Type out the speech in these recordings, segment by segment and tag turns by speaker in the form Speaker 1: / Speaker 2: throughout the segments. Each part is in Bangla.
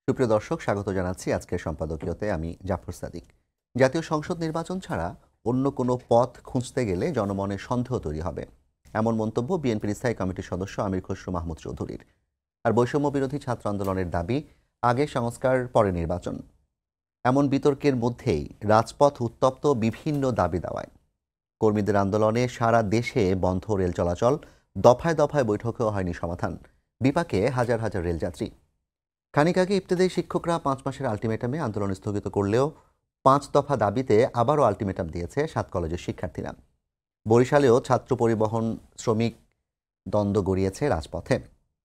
Speaker 1: সুপ্রিয় দর্শক, স্বাগত জানাচ্ছি আজকের সম্পাদকীয়তে। আমি জাফর সাদিক। জাতীয় সংসদ নির্বাচন ছাড়া অন্য কোনো পথ খুঁজতে গেলে জনমনে সন্দেহ তৈরি হবে, এমন মন্তব্য বিএনপির স্থায়ী কমিটির সদস্য আমির খসরু মাহমুদ চৌধুরীর। আর বৈষম্য বিরোধী ছাত্র আন্দোলনের দাবি আগে সংস্কার পরে নির্বাচন। এমন বিতর্কের মধ্যেই রাজপথ উত্তপ্ত বিভিন্ন দাবি দাওয়ায়। কর্মীদের আন্দোলনে সারা দেশে বন্ধ রেল চলাচল, দফায় দফায় বৈঠকেও হয়নি সমাধান, বিপাকে হাজার হাজার রেলযাত্রী। খানিক আগে ইবতেদায়ী শিক্ষকরা 5 মাসের আলটিমেটামে আন্দোলন স্থগিত করলেও 5 দফা দাবিতে আবারও আলটিমেটাম দিয়েছে 7 কলেজের শিক্ষার্থীরা। বরিশালেও ছাত্র পরিবহন শ্রমিক দ্বন্দ্ব গড়িয়েছে রাজপথে।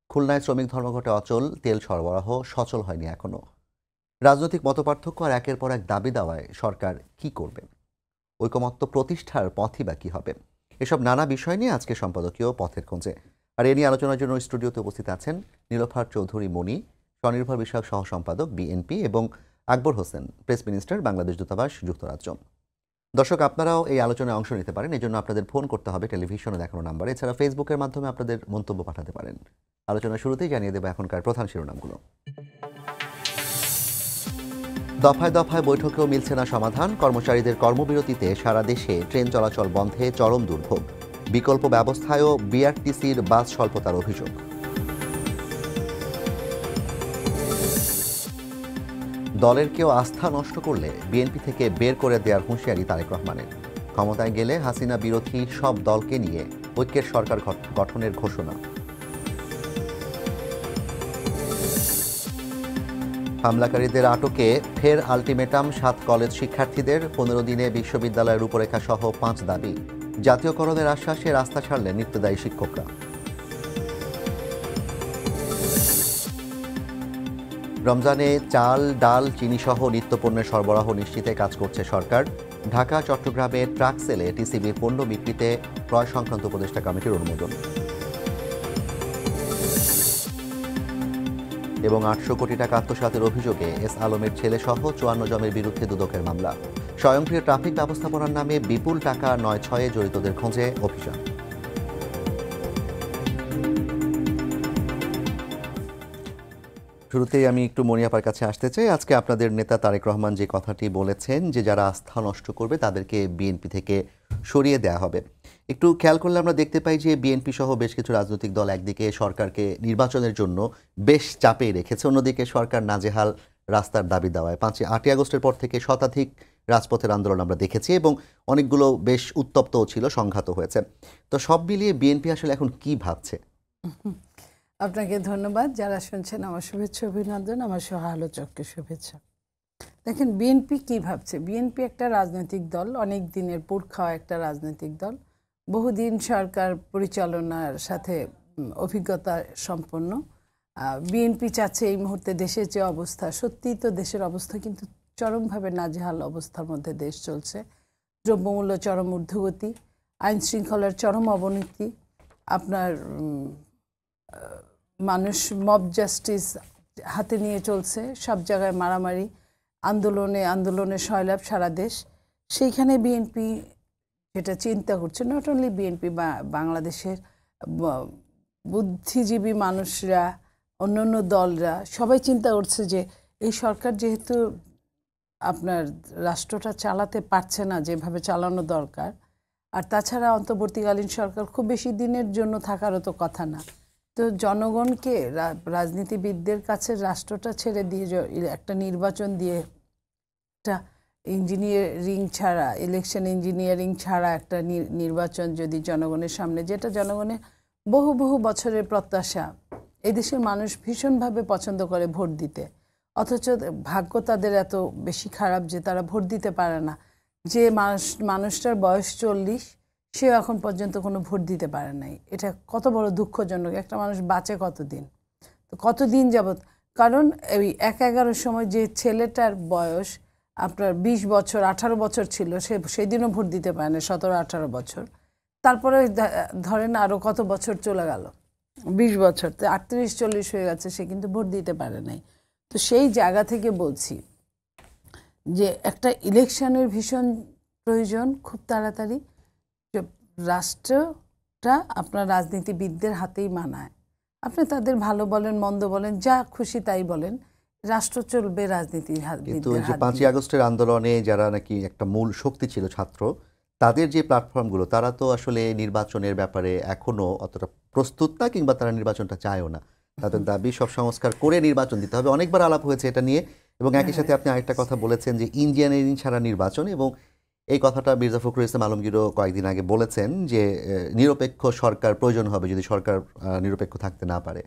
Speaker 1: খুলনায় শ্রমিক ধর্মঘটে অচল, তেল সরবরাহ সচল হয়নি এখনও। রাজনৈতিক মতপার্থক্য আর একের পর এক দাবি দেওয়ায় সরকার কি করবে? ঐকমত্য প্রতিষ্ঠার পথই বা কী হবে? এসব নানা বিষয় নিয়ে আজকে সম্পাদকীয় পথের খোঁজে। আর এ নিয়ে আলোচনার জন্য স্টুডিওতে উপস্থিত আছেন নীলোফার চৌধুরী মনি, স্বনির্ভর বিষয়ক সহ সম্পাদক বিএনপি, এবং আকবর হোসেন, প্রেস মিনিস্টার, বাংলাদেশ দূতাবাস, যুক্তরাজ্য। দর্শক, আপনারাও এই আলোচনায় অংশ নিতে পারেন। এজন্য আপনাদের ফোন করতে হবে টেলিভিশনে দেখানো নাম্বারে। এছাড়া ফেসবুকের মাধ্যমে আপনাদের মন্তব্য পাঠাতে পারেন। আলোচনার শুরুতেই জানিয়ে দেব এখনকার প্রধান শিরোনামগুলো। দফায় দফায় বৈঠকেও মিলছে না সমাধান। কর্মচারীদের কর্মবিরতিতে সারা দেশে ট্রেন চলাচল বন্ধে চরম দুর্ভোগ। বিকল্প ব্যবস্থায়ও বিআরটিসির বাস স্বল্পতার অভিযোগ। দলের কেউ আস্থা নষ্ট করলে বিএনপি থেকে বের করে দেওয়ার হুঁশিয়ারি তারেক রহমানের। ক্ষমতায় গেলে হাসিনা বিরোধী সব দলকে নিয়ে ঐক্যের সরকার গঠনের ঘোষণা। হামলাকারীদের আটকে ফের আলটিমেটাম 7 কলেজ শিক্ষার্থীদের। 15 দিনে বিশ্ববিদ্যালয়ের রূপরেখা সহ 5 দাবি। জাতীয়করণের আশ্বাসে রাস্তা ছাড়লেন ইবতেদায়ী শিক্ষকরা। রমজানে চাল, ডাল, চিনিসহ নিত্যপণ্যের সরবরাহ নিশ্চিতে কাজ করছে সরকার। ঢাকা, চট্টগ্রামে ট্রাক সেলে টিসিবির পণ্য বিক্রিতে ক্রয় সংক্রান্ত উপদেষ্টা কমিটির অনুমোদন। এবং 800 কোটি টাকা আত্মসাতের অভিযোগে এস আলমের ছেলেসহ 54 জনের বিরুদ্ধে দুদকের মামলা। স্বয়ংক্রিয় ট্রাফিক ব্যবস্থাপনার নামে বিপুল টাকা 9-6-এ জড়িতদের খোঁজে অভিযান। শুরুতেই আমি একটু মনিয়াপার কাছে আসতে চাই। আজকে আপনাদের নেতা তারেক রহমান যে কথাটি বলেছেন যে যারা আস্থা নষ্ট করবে তাদেরকে বিএনপি থেকে সরিয়ে দেওয়া হবে, একটু খেয়াল করলে আমরা দেখতে পাই যে বিএনপি সহ বেশ কিছু রাজনৈতিক দল একদিকে সরকারকে নির্বাচনের জন্য বেশ চাপে রেখেছে, অন্যদিকে সরকার নাজেহাল রাস্তার দাবি দেওয়ায় 8ই আগস্টের পর থেকে শতাধিক রাজপথের আন্দোলন আমরা দেখেছি এবং অনেকগুলো বেশ উত্তপ্তও ছিল, সংঘাত হয়েছে। তো সব মিলিয়ে বিএনপি আসলে এখন কি ভাবছে?
Speaker 2: আপনাকে ধন্যবাদ। যারা শুনছেন আমার শুভেচ্ছা অভিনন্দন, আমার সহ আলোচককে শুভেচ্ছা। দেখেন বিএনপি কি ভাবছে। বিএনপি একটা রাজনৈতিক দল, অনেক দিনের পুরখাওয়া একটা রাজনৈতিক দল, বহুদিন সরকার পরিচালনার সাথে অভিজ্ঞতা সম্পন্ন। বিএনপি চাচ্ছে এই মুহূর্তে দেশের যে অবস্থা, সত্যিই তো দেশের অবস্থা কিন্তু চরমভাবে নাজেহাল অবস্থার মধ্যে দেশ চলছে। দ্রব্যমূল্য চরম ঊর্ধ্বগতি, আইন শৃঙ্খলার চরম অবনতি, আপনার মানুষ মব জাস্টিস হাতে নিয়ে চলছে, সব জায়গায় মারামারি, আন্দোলনে সয়লাভ সারা দেশ। সেইখানে বিএনপি যেটা চিন্তা করছে, নট অনলি বিএনপি, বাংলাদেশের বুদ্ধিজীবী মানুষরা, অন্যান্য দলরা সবাই চিন্তা করছে যে এই সরকার যেহেতু আপনার রাষ্ট্রটা চালাতে পারছে না যেভাবে চালানো দরকার, আর তাছাড়া অন্তর্বর্তীকালীন সরকার খুব বেশি দিনের জন্য থাকারও তো কথা না, তো জনগণকে রাজনীতিবিদদের কাছে রাষ্ট্রটা ছেড়ে দিয়ে একটা নির্বাচন দিয়ে একটা ইঞ্জিনিয়ারিং ছাড়া, ইলেকশন ইঞ্জিনিয়ারিং ছাড়া একটা নির্বাচন যদি জনগণের সামনে, যেটা জনগণের বহু বহু বছরের প্রত্যাশা, এই দেশের মানুষ ভীষণভাবে পছন্দ করে ভোট দিতে, অথচ ভাগ্য তাদের এত বেশি খারাপ যে তারা ভোট দিতে পারে না। যে মানুষটার বয়স 40, সেও এখন পর্যন্ত কোনো ভোট দিতে পারে নাই। এটা কত বড় দুঃখজনক। একটা মানুষ বাঁচে কতদিন, তো কতদিন যাবৎ, কারণ এই 1-11 সময় যে ছেলেটার বয়স আপনার 20 বছর 18 বছর ছিল, সে সেদিনও ভোট দিতে পারে না, 17-18 বছর। তারপরে ধরেন আরও কত বছর চলে গেল, 20 বছর, তো 38-40 হয়ে গেছে, সে কিন্তু ভোট দিতে পারে নাই। তো সেই জায়গা থেকে বলছি যে একটা ইলেকশনের ভীষণ প্রয়োজন, খুব তাড়াতাড়ি। রাষ্ট্রটা আপনার রাজনীতিবিদদের হাতেই মানায়। আপনি তাদের ভালো বলেন, মন্দ বলেন, যা খুশি তাই বলেন, রাষ্ট্র চলবে
Speaker 1: কিন্তু
Speaker 2: রাজনীতিবিদদের
Speaker 1: যে
Speaker 2: হাত
Speaker 1: 5ই
Speaker 2: দিয়ে।
Speaker 1: আগস্টের আন্দোলনে যারা নাকি একটা মূল শক্তি ছিল ছাত্র, তাদের যে প্ল্যাটফর্মগুলো তারা তো আসলে নির্বাচনের ব্যাপারে এখনো অতটা প্রস্তুত না, কিংবা তারা নির্বাচনটা চায়ও না। তাদের দাবি সব সংস্কার করে নির্বাচন দিতে হবে। অনেকবার আলাপ হয়েছে এটা নিয়ে, এবং একই সাথে আপনি আরেকটা কথা বলেছেন যে ইঞ্জিনিয়ারিং ছাড়া নির্বাচন, এবং এই কথাটা মির্জা ফখরুল ইসলাম আলমগীরও কয়েকদিন আগে বলেছেন যে নিরপেক্ষ সরকার প্রয়োজন হবে যদি সরকার নিরপেক্ষ থাকতে না পারে।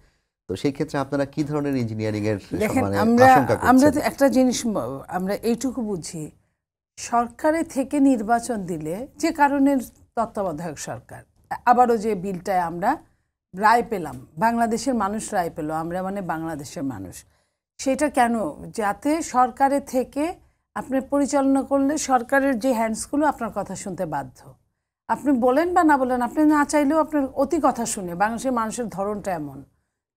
Speaker 1: তো সেই ক্ষেত্রে আপনারা কি ধরনের ইঞ্জিনিয়ারিং এর
Speaker 2: দেখেন,
Speaker 1: মানে
Speaker 2: আমরা
Speaker 1: আশঙ্কা
Speaker 2: আমরা
Speaker 1: করছেন?
Speaker 2: তো একটা জিনিস আমরা এইটুকু বুঝি, সরকারে থেকে নির্বাচন দিলে, যে কারণের তত্ত্বাবধায়ক সরকার, আবারও যে বিলটায় আমরা রায় পেলাম, বাংলাদেশের মানুষ রায় পেল, আমরা মানে বাংলাদেশের মানুষ, সেটা কেন? যাতে সরকারে থেকে আপনি পরিচালনা করলে সরকারের যে হ্যান্ডসগুলো আপনার কথা শুনতে বাধ্য। আপনি বলেন বা না বলেন, আপনি না চাইলেও আপনার অতি কথা শুনে, বাংলাদেশের মানুষের ধরনটা এমন।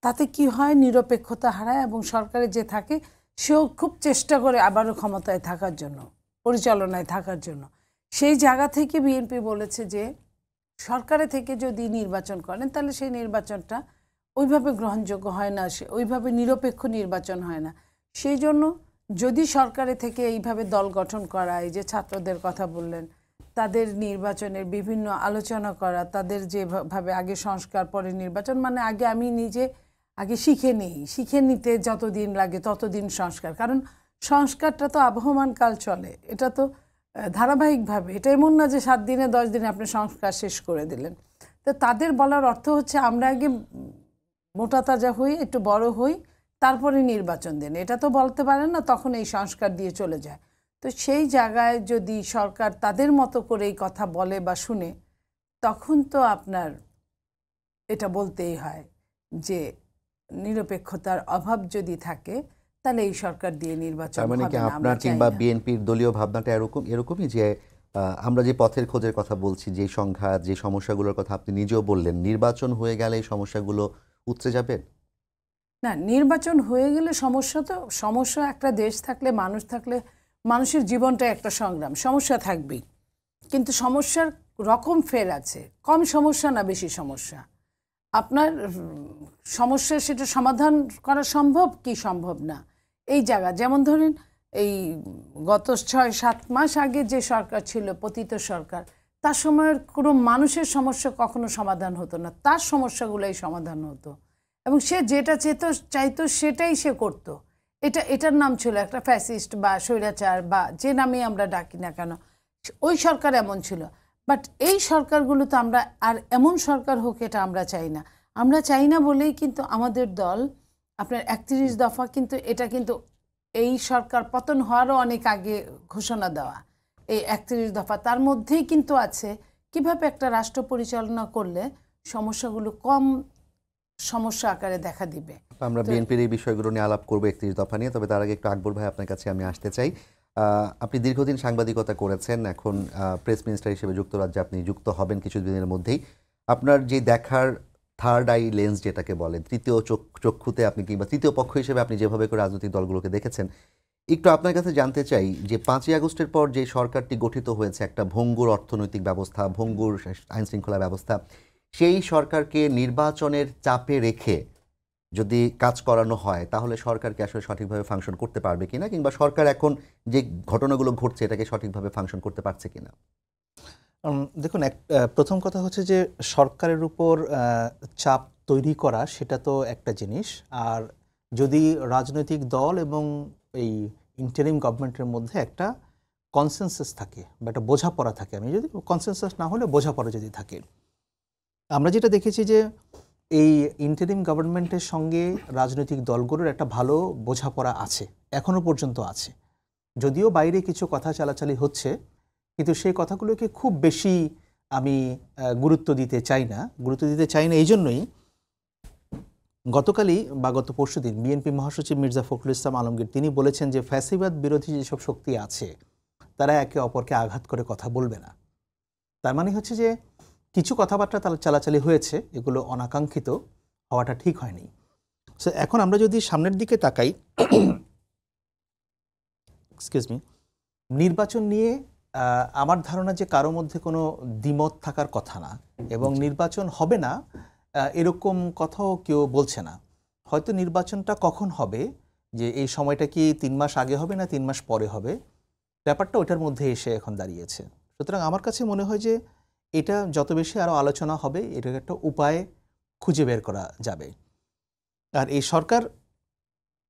Speaker 2: তাতে কি হয়, নিরপেক্ষতা হারায়, এবং সরকারে যে থাকে সেও খুব চেষ্টা করে আবারও ক্ষমতায় থাকার জন্য, পরিচালনায় থাকার জন্য। সেই জায়গা থেকে বিএনপি বলেছে যে সরকারে থেকে যদি নির্বাচন করেন তাহলে সেই নির্বাচনটা ওইভাবে গ্রহণযোগ্য হয় না, ওইভাবে নিরপেক্ষ নির্বাচন হয় না। সেই জন্য যদি সরকারে থেকে এইভাবে দল গঠন করা, এই যে ছাত্রদের কথা বললেন, তাদের নির্বাচনের বিভিন্ন আলোচনা করা, তাদের যেভাবে আগে সংস্কার পরে নির্বাচন, মানে আগে আমি নিজে আগে শিখে নিই, শিখে নিতে যতদিন লাগে ততদিন সংস্কার, কারণ সংস্কারটা তো আবহমান কাল চলে, এটা তো ধারাবাহিকভাবে, এটা এমন না যে 7 দিনে 10 দিনে আপনি সংস্কার শেষ করে দিলেন। তো তাদের বলার অর্থ হচ্ছে আমরা আগে মোটা তাজা হই, একটু বড় হই, তারপরে নির্বাচন দেন, এটা তো বলতে পারেন না, তখন এই সংস্কার দিয়ে চলে যায়। তো সেই জায়গায় যদি সরকার তাদের মতো করে এই কথা বলে বা শুনে, তখন তো আপনার এটা বলতেই হয় যে নিরপেক্ষতার অভাব যদি থাকে তাহলে এই সরকার দিয়ে নির্বাচন
Speaker 1: তার মানে
Speaker 2: হবে
Speaker 1: কি
Speaker 2: না, আমরা
Speaker 1: আপনার
Speaker 2: চাই
Speaker 1: কিংবা
Speaker 2: না।
Speaker 1: বিএনপির দলীয় ভাবনাটা এরকমই যে আমরা যে পথের খোঁজের কথা বলছি, যে সংঘাত, যে সমস্যাগুলোর কথা আপনি নিজেও বললেন, নির্বাচন হয়ে গেলে এই সমস্যাগুলো উতরে যাবে?
Speaker 2: না, নির্বাচন হয়ে গেলে সমস্যা তো, সমস্যা একটা দেশ থাকলে, মানুষ থাকলে, মানুষের জীবনটা একটা সংগ্রাম, সমস্যা থাকবেই, কিন্তু সমস্যার রকম ফের আছে, কম সমস্যা না বেশি সমস্যা। আপনার সমস্যা সেটা সমাধান করা সম্ভব কি সম্ভব না, এই জায়গা। যেমন ধরেন এই গত 6-7 মাস আগে যে সরকার ছিল, পতিত সরকার, তার সময়ের কোনো মানুষের সমস্যা কখনো সমাধান হতো না, তার সমস্যাগুলোই সমাধান হতো, এবং সে যেটা চাইতো সেটাই সে করত। এটার নাম ছিল একটা ফ্যাসিস্ট বা স্বৈরাচার বা যে নামে আমরা ডাকি না কেন, ওই সরকার এমন ছিল। বাট এই সরকারগুলো তো আমরা, আর এমন সরকার হোক এটা আমরা চাই না। আমরা চাই না বলেই কিন্তু আমাদের দল আপনার 31 দফা, কিন্তু এটা কিন্তু এই সরকার পতন হওয়ারও অনেক আগে ঘোষণা দেওয়া, এই 31 দফা, তার মধ্যেই কিন্তু আছে কিভাবে একটা রাষ্ট্র পরিচালনা করলে সমস্যাগুলো কম সমস্যা আকারে দেখা দিবে।
Speaker 1: আমরা
Speaker 2: তো
Speaker 1: বিএনপির এই বিষয়গুলো নিয়ে আলাপ করবো 31 দফা নিয়ে। তবে তার আগে একটু আকবর ভাই আপনার কাছে আমি আসতে চাই। আপনি দীর্ঘদিন সাংবাদিকতা করেছেন, এখন প্রেস মিনিস্টার হিসেবে যুক্তরাজ্যে আপনি যুক্ত হবেন কিছুদিনের মধ্যেই। আপনার যে দেখার থার্ড আই লেন্স যেটাকে বলে, তৃতীয় চক্ষুতে আপনি, কিংবা তৃতীয় পক্ষ হিসেবে আপনি যেভাবে করে রাজনৈতিক দলগুলোকে দেখেছেন, একটু আপনার কাছে জানতে চাই যে 5ই আগস্টের পর যে সরকারটি গঠিত হয়েছে, একটা ভঙ্গুর অর্থনৈতিক ব্যবস্থা, ভঙ্গুর আইনশৃঙ্খলা ব্যবস্থা, সেই সরকারকে নির্বাচনের চাপে রেখে যদি কাজ করানো হয়, তাহলে সরকারকে আসলে সঠিকভাবে ফাংশন করতে পারবে কিনা, কিংবা সরকার এখন যে ঘটনাগুলো ঘটছে এটাকে সঠিকভাবে ফাংশন করতে পারছে কিনা?
Speaker 3: দেখুন, প্রথম কথা হচ্ছে যে সরকারের উপর চাপ তৈরি করা সেটা তো একটা জিনিস, আর যদি রাজনৈতিক দল এবং এই ইন্টারিম গভর্নমেন্টের মধ্যে একটা কনসেনসাস থাকে বা একটা বোঝাপড়া থাকে, আমি যদি কনসেনসাস না হলে বোঝাপড়া যদি থাকে, আমরা যেটা দেখেছি যে এই ইন্টারিম গভর্নমেন্টের সঙ্গে রাজনৈতিক দলগুলোর একটা ভালো বোঝাপড়া আছে, এখনো পর্যন্ত আছে, যদিও বাইরে কিছু কথা চালাচালি হচ্ছে, কিন্তু সেই কথাগুলোকে খুব বেশি আমি গুরুত্ব দিতে চাই না। এই জন্যই গতকালই বা গত পরশুদিন বিএনপি মহাসচিব মির্জা ফখরুল ইসলাম আলমগীর তিনি বলেছেন যে ফ্যাসিবাদ বিরোধী যেসব শক্তি আছে তারা একে অপরকে আঘাত করে কথা বলবে না। তার মানে হচ্ছে যে কিছু কথাবার্তা তারা চালাচালি হয়েছে, এগুলো অনাকাঙ্ক্ষিত হওয়াটা ঠিক হয়নি। সো এখন আমরা যদি সামনের দিকে তাকাই, এক্সকিউজ মি, নির্বাচন নিয়ে আমার ধারণা যে কারো মধ্যে কোনো দ্বিমত থাকার কথা না, এবং নির্বাচন হবে না এরকম কথাও কেউ বলছে না। হয়তো নির্বাচনটা কখন হবে, যে এই সময়টা কি 3 মাস আগে হবে না 3 মাস পরে হবে, ব্যাপারটা ওইটার মধ্যে এসে এখন দাঁড়িয়েছে। সুতরাং আমার কাছে মনে হয় যে এটা যত বেশি আরও আলোচনা হবে, এটার একটা উপায় খুঁজে বের করা যাবে। আর এই সরকার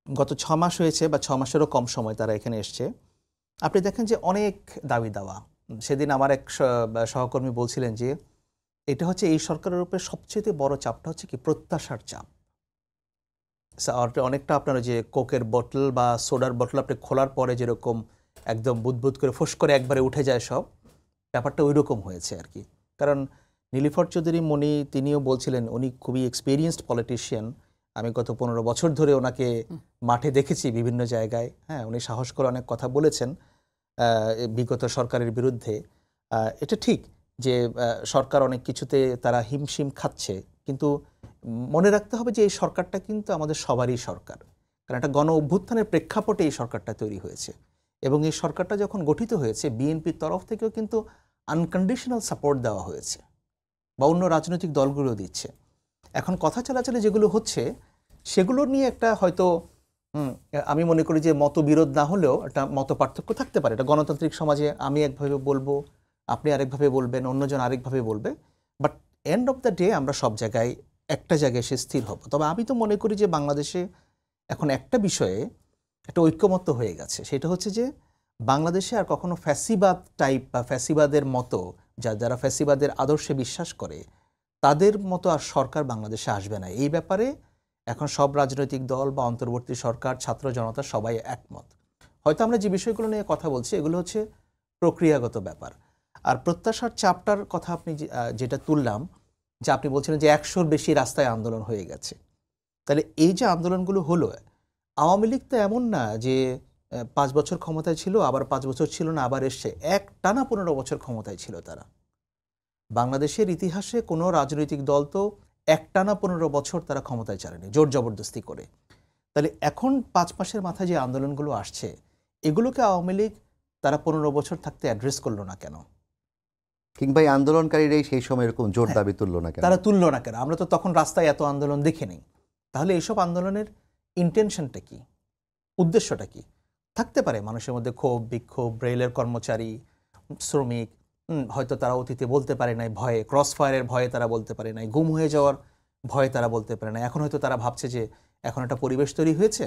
Speaker 3: গত 6 মাস হয়েছে বা 6 মাসেরও কম সময় তারা এখানে এসছে। আপনি দেখেন যে অনেক দাবি দেওয়া। সেদিন আমার এক সহকর্মী বলছিলেন যে এটা হচ্ছে এই সরকারের উপরে সবচেয়ে বড় চাপটা হচ্ছে কি প্রত্যাশার চাপ। অনেকটা আপনার যে কোকের বোতল বা সোডার বোতল আপনি খোলার পরে যেরকম একদম বুদবুদ করে ফোঁস করে একবারে উঠে যায় সব, ব্যাপারটা ওই রকম হয়েছে আর কি। কারণ নীলিফর চৌধুরী মনি তিনিও বলছিলেন উনি খুবই এক্সপিরিয়েন্সড পলিটিশিয়ান। আমি গত 15 বছর ধরে ওনাকে মাঠে দেখেছি বিভিন্ন জায়গায়। হ্যাঁ, উনি সাহস করে অনেক কথা বলেছেন বিগত সরকারের বিরুদ্ধে। এটা ঠিক যে সরকার অনেক কিছুতে তারা হিমশিম খাচ্ছে, কিন্তু মনে রাখতে হবে যে এই সরকারটা কিন্তু আমাদের সবারই সরকার। কারণ একটা গণ অভ্যুত্থানের প্রেক্ষাপটে এই সরকারটা তৈরি হয়েছে, এবং এই সরকারটা যখন গঠিত হয়েছে বিএনপির তরফ থেকেও কিন্তু আনকন্ডিশনাল সাপোর্ট দেওয়া হয়েছে, বা অন্য রাজনৈতিক দলগুলো দিচ্ছে। এখন কথা চালাচালি যেগুলো হচ্ছে সেগুলো নিয়ে একটা হয়তো আমি মনে করি যে মতবিরোধ না হলেও একটা মত পার্থক্য থাকতে পারে। এটা গণতান্ত্রিক সমাজে আমি একভাবে বলবো, আপনি আরেকভাবে বলবেন, অন্যজন আরেকভাবে বলবে, but end of the day আমরা সব জায়গায় একটা জায়গায় এসে স্থির হব। তবে আমি তো মনে করি যে বাংলাদেশে এখন একটা বিষয়ে একটা ঐক্যমত্য হয়ে গেছে, সেটা হচ্ছে যে বাংলাদেশে আর কখনো ফ্যাসিবাদ টাইপ বা ফ্যাসিবাদের মতো যারা ফ্যাসিবাদের আদর্শে বিশ্বাস করে তাদের মতো আর সরকার বাংলাদেশে আসবে না। এই ব্যাপারে এখন সব রাজনৈতিক দল বা অন্তর্বর্তী সরকার, ছাত্র জনতা সবাই একমত। হয়তো আমরা যে বিষয়গুলো নিয়ে কথা বলছি এগুলো হচ্ছে প্রক্রিয়াগত ব্যাপার। আর প্রত্যাশার চাপটার কথা আপনি যেটা তুললাম, যে আপনি বলছিলেন যে 100-র বেশি রাস্তায় আন্দোলন হয়ে গেছে, তাহলে এই যে আন্দোলনগুলো হলো, আওয়ামী লীগ তো এমন না যে 5 বছর ক্ষমতায় ছিল আবার 5 বছর ছিল না আবার এসছে, টানা 15 বছর ক্ষমতায় ছিল তারা। বাংলাদেশের ইতিহাসে কোনো রাজনৈতিক দল তো একটানা 15 বছর তারা ক্ষমতায় চালায়নি জোর জবরদস্তি করে। তাহলে এখন 5 মাসের মাথায় যে আন্দোলনগুলো আসছে এগুলোকে আওয়ামী লীগ তারা 15 বছর থাকতে অ্যাড্রেস করলো না কেন?
Speaker 1: কিংবা এই আন্দোলনকারীরাই সেই সময় এরকম জোর দাবি তুললো না কেন?
Speaker 3: তারা তুললো না কেন? আমরা তো তখন রাস্তায় এত আন্দোলন দেখিনি। তাহলে এইসব আন্দোলনের ইন্টেনশনটা কি, উদ্দেশ্যটা কি? থাকতে পারে মানুষের মধ্যে ক্ষোভ, বিক্ষোভ, রেলের কর্মচারী, শ্রমিক, হয়তো তারা অতীতে বলতে পারে নাই ভয়ে, ক্রস ফায়ারের ভয়ে তারা বলতে পারে নাই, গুম হয়ে যাওয়ার ভয়ে তারা বলতে পারে না। এখন হয়তো তারা ভাবছে যে এখন একটা পরিবেশ তৈরি হয়েছে,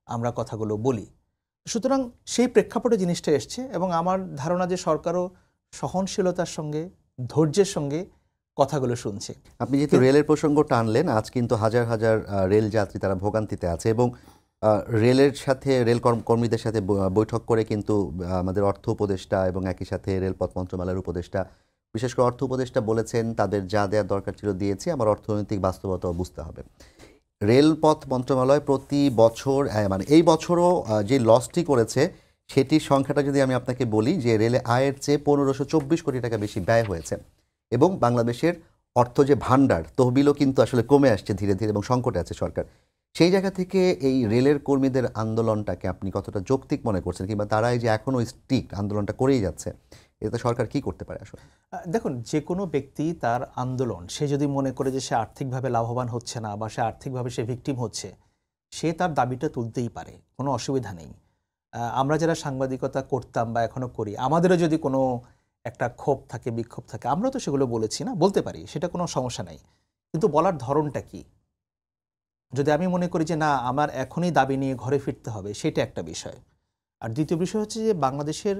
Speaker 3: আমরা কথাগুলো বলি। সুতরাং সেই প্রেক্ষাপটে জিনিসটা এসছে, এবং আমার ধারণা যে সরকারও সহনশীলতার সঙ্গে, ধৈর্যের সঙ্গে কথাগুলো শুনছে।
Speaker 1: আপনি যেহেতু রেলের প্রসঙ্গ টানলেন, আজ কিন্তু হাজার হাজার রেল যাত্রী তারা ভোগান্তিতে আছে, এবং রেলের সাথে রেল কর্মীদের সাথে বৈঠক করে কিন্তু আমাদের অর্থ উপদেষ্টা এবং একই সাথে রেলপথ মন্ত্রণালয়ের উপদেষ্টা, বিশেষ করে অর্থ উপদেষ্টা বলেছেন তাদের যা দেওয়ার দরকার ছিল দিয়েছি, আমার অর্থনৈতিক বাস্তবতাও বুঝতে হবে। রেলপথ মন্ত্রণালয় প্রতি বছর মানে এই বছরও যে লসটি করেছে সেটির সংখ্যাটা যদি আমি আপনাকে বলি, যে রেলে আয়ের চেয়ে 1524 কোটি টাকা বেশি ব্যয় হয়েছে, এবং বাংলাদেশের অর্থ যে ভাণ্ডার তহবিলও কিন্তু আসলে কমে আসছে ধীরে ধীরে, এবং সংকটে আছে সরকার। সেই জায়গা থেকে এই রেলের কর্মীদের আন্দোলনটাকে আপনি কতটা যৌক্তিক মনে করছেন, কিংবা তারা এই যে এখনও স্ট্রিক্ট আন্দোলনটা করেই যাচ্ছে, এতে সরকার কি করতে পারে আসলে?
Speaker 3: দেখুন, যে কোনো ব্যক্তি তার আন্দোলন, সে যদি মনে করে যে সে আর্থিকভাবে লাভবান হচ্ছে না বা সে আর্থিকভাবে সে ভিকটিম হচ্ছে, সে তার দাবিটা তুলতেই পারে, কোনো অসুবিধা নেই। আমরা যারা সাংবাদিকতা করতাম বা এখনো করি, আমাদেরও যদি কোনো একটা ক্ষোভ থাকে, বিক্ষোভ থাকে, আমরা তো সেগুলো বলেছি না, বলতে পারি, সেটা কোনো সমস্যা নেই। কিন্তু বলার ধরনটা কি? যদি আমি মনে করি যে না, আমার এখনই দাবি নিয়ে ঘরে ফিরতে হবে, সেটা একটা বিষয়। আর দ্বিতীয় বিষয় হচ্ছে যে বাংলাদেশের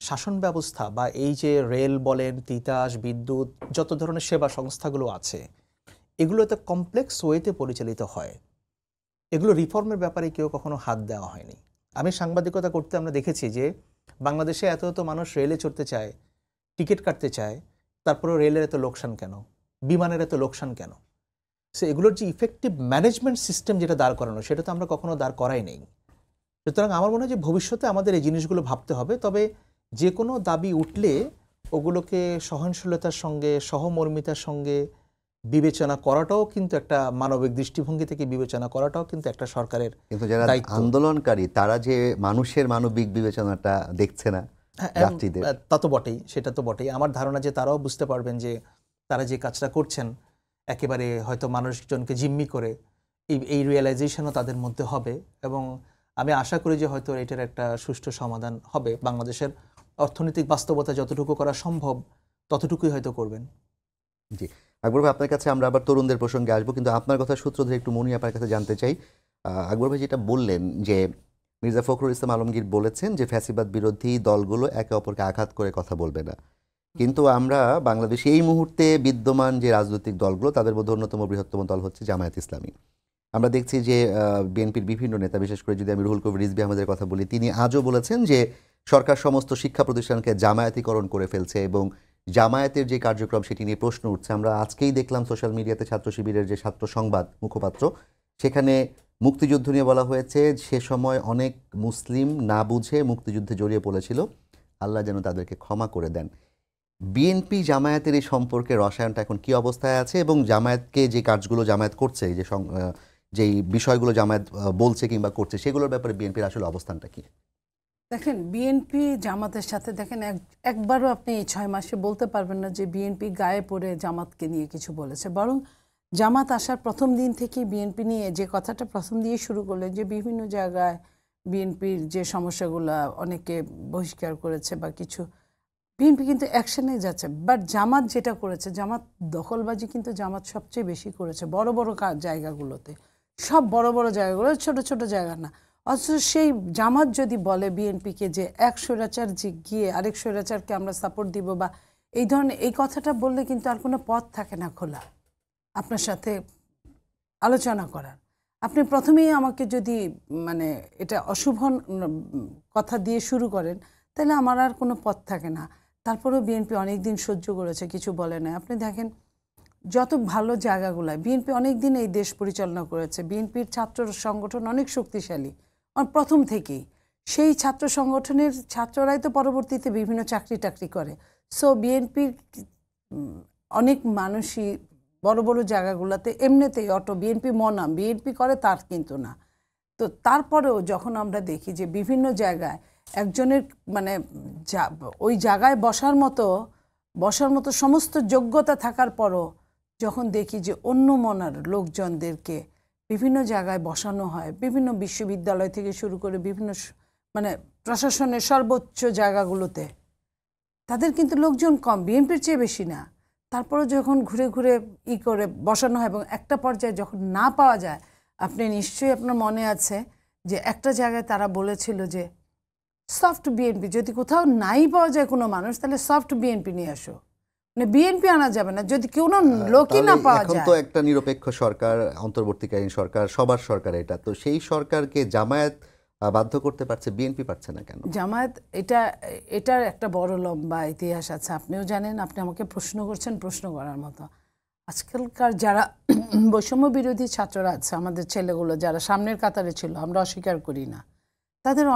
Speaker 3: শাসন ব্যবস্থা বা এই যে রেল বলেন, তিতাস, বিদ্যুৎ, যত ধরনের সেবা সংস্থাগুলো আছে, এগুলো এত কমপ্লেক্স ওয়েতে পরিচালিত হয়, এগুলো রিফর্মের ব্যাপারে কেউ কখনো হাত দেওয়া হয়নি। আমি সাংবাদিকতা করতে আমরা দেখেছি যে বাংলাদেশে এত এত মানুষ রেলে চড়তে চায়, টিকিট কাটতে চায়, তারপরেও রেলের এত লোকসান কেন, বিমানের এত লোকসান কেন? সো এগুলোর যে ইফেক্টিভ ম্যানেজমেন্ট সিস্টেম যেটা দাঁড় করানো, সেটা তো আমরা কখনো দাঁড় করাই নেই। সুতরাং আমার মনে হয় যে ভবিষ্যতে আমাদের এই জিনিসগুলো ভাবতে হবে। তবে যে কোনো দাবি উঠলে ওগুলোকে সহনশীলতার সঙ্গে, সহমর্মিতার সঙ্গে বিবেচনা করাটাও কিন্তু একটা মানবিক দৃষ্টিভঙ্গি থেকে বিবেচনা করাটাও কিন্তু একটা সরকারের
Speaker 1: কিন্তু যারা
Speaker 3: দায়িত্ব।
Speaker 1: আন্দোলনকারী তারা যে মানুষের মানবিক বিবেচনাটা দেখছে না যাত্রীদের,
Speaker 3: তা তো বটেই, সেটা তো বটেই। আমার ধারণা যে তারাও বুঝতে পারবেন যে তারা যে কাজটা করছেন একেবারে হয়তো মানুষজনকে জিম্মি করে, এই রিয়েলাইজেশনও তাদের মধ্যে হবে। এবং আমি আশা করি যে হয়তো এটার একটা সুষ্ঠু সমাধান হবে। বাংলাদেশের অর্থনৈতিক বাস্তবতা যতটুকু করা সম্ভব ততটুকুই হয়তো করবেন।
Speaker 1: জি, আকবর ভাই, আপনার কাছে আমরা আবার তরুণদের প্রসঙ্গে আসবো, কিন্তু আপনার কথা সূত্র ধরে একটু মনি আপনার কাছে জানতে চাই। আকবর ভাই যেটা বললেন যে মির্জা ফখরুল ইসলাম আলমগীর বলেছেন যে ফ্যাসিবাদ বিরোধী দলগুলো একে অপরকে আঘাত করে কথা বলবে না, কিন্তু আমরা বাংলাদেশে এই মুহূর্তে বিদ্যমান যে রাজনৈতিক দলগুলো তাদের মধ্যে অন্যতম বৃহত্তম দল হচ্ছে জামায়াত ইসলামী। আমরা দেখছি যে বিএনপির বিভিন্ন নেতা, বিশেষ করে যদি আমি রুহুল কবির রিজভী আহমেদের কথা বলি, তিনি আজও বলেছেন যে সরকার সমস্ত শিক্ষা প্রতিষ্ঠানকে জামায়াতিকরণ করে ফেলছে এবং জামায়াতের যে কার্যক্রম সেটি নিয়ে প্রশ্ন উঠছে। আমরা আজকেই দেখলাম সোশ্যাল মিডিয়াতে ছাত্র শিবিরের যে ছাত্র সংবাদ মুখপাত্র, সেখানে মুক্তিযুদ্ধ নিয়ে বলা হয়েছে সে সময় অনেক মুসলিম না বুঝে মুক্তিযুদ্ধে জড়িয়ে পড়েছিল, আল্লাহ যেন তাদেরকে ক্ষমা করে দেন। বিএনপি জামায়াতের এই সম্পর্কে রসায়নটা এখন কি অবস্থায় আছে এবং জামায়াতকে যে কাজগুলো জামায়াত করছে, যেই বিষয়গুলো জামায়াত বলছে কিংবা করছে, সেগুলোর ব্যাপারে বিএনপির আসলে অবস্থানটা কি?
Speaker 2: দেখেন, বিএনপি জামাতের সাথে দেখেন একবারও আপনি এই 6 মাসে বলতে পারবেন না যে বিএনপি গায়ে পড়ে জামাতকে নিয়ে কিছু বলেছে। বরং জামাত আসার প্রথম দিন থেকে বিএনপি নিয়ে যে কথাটা প্রথম দিয়ে শুরু করলেন যে বিভিন্ন জায়গায় বিএনপির যে সমস্যাগুলো অনেকে বহিষ্কার করেছে বা কিছু, বিএনপি কিন্তু অ্যাকশনে যাচ্ছে। বাট জামাত যেটা করেছে, জামাত দখলবাজি কিন্তু জামাত সবচেয়ে বেশি করেছে বড় বড় জায়গাগুলোতে, সব বড় বড় জায়গাগুলো, ছোট ছোট জায়গা না। অথচ সেই জামাত যদি বলে বিএনপিকে যে এক স্বৈরাচার গিয়ে আরেক স্বৈরাচারকে আমরা সাপোর্ট দিব বা এই ধরনের এই কথাটা বললে কিন্তু আর কোনো পথ থাকে না খোলা আপনার সাথে আলোচনা করার। আপনি প্রথমেই আমাকে যদি মানে এটা অশুভ কথা দিয়ে শুরু করেন তাহলে আমার আর কোনো পথ থাকে না। তারপরেও বিএনপি অনেক দিন সহ্য করেছে, কিছু বলে না। আপনি দেখেন যত ভালো জায়গাগুলো বিএনপি অনেক দিন এই দেশ পরিচালনা করেছে। বিএনপির ছাত্র সংগঠন অনেক শক্তিশালী প্রথম থেকেই। সেই ছাত্র সংগঠনের ছাত্ররাই তো পরবর্তীতে বিভিন্ন চাকরি টাকরি করে। সো বিএনপির অনেক মানুষই বড় বড় জায়গাগুলোতে এমনিতেই বিএনপি মনাম বিএনপি করে তার কিন্তু না। তো তারপরেও যখন আমরা দেখি যে বিভিন্ন জায়গায় একজনের মানে ওই জায়গায় বসার মতো সমস্ত যোগ্যতা থাকার পরও যখন দেখি যে অন্য মনার লোকজনদেরকে বিভিন্ন জায়গায় বসানো হয়, বিভিন্ন বিশ্ববিদ্যালয় থেকে শুরু করে বিভিন্ন মানে প্রশাসনের সর্বোচ্চ জায়গাগুলোতে, তাদের কিন্তু লোকজন কম, বিএনপির চেয়ে বেশি না। তারপরে যখন ঘুরে ঘুরে করে বসানো হয় এবং একটা পর্যায়ে যখন না পাওয়া যায়, আপনি নিশ্চয়ই আপনার মনে আছে যে একটা জায়গায় তারা বলেছিল যে সফট বিএনপি, যদি কোথাও নাই পাওয়া যায় কোনো মানুষ তাহলে সফট বিএনপি নিয়ে আসো, মানে বিএনপি আনা যাবে না যদি কোনো লোকই না পাওয়া যায়।
Speaker 1: এখন তো একটা নিরপেক্ষ সরকার, অন্তর্বর্তীকালীন সরকার, সবার সরকার এটা, তো সেই সরকারকে জামায়াত বাধ্য করতে পারছে, বিএনপি পারছে না কেন?
Speaker 2: জামায়াত এটার একটা বড় লম্বা ইতিহাস আছে, আপনিও জানেন। আপনি আমাকে প্রশ্ন করছেন প্রশ্ন করার মতো। আজকালকার যারা বৈষম্য বিরোধী ছাত্ররা আছে, আমাদের ছেলেগুলো যারা সামনের কাতারে ছিল, আমরা অস্বীকার করি না, তাদের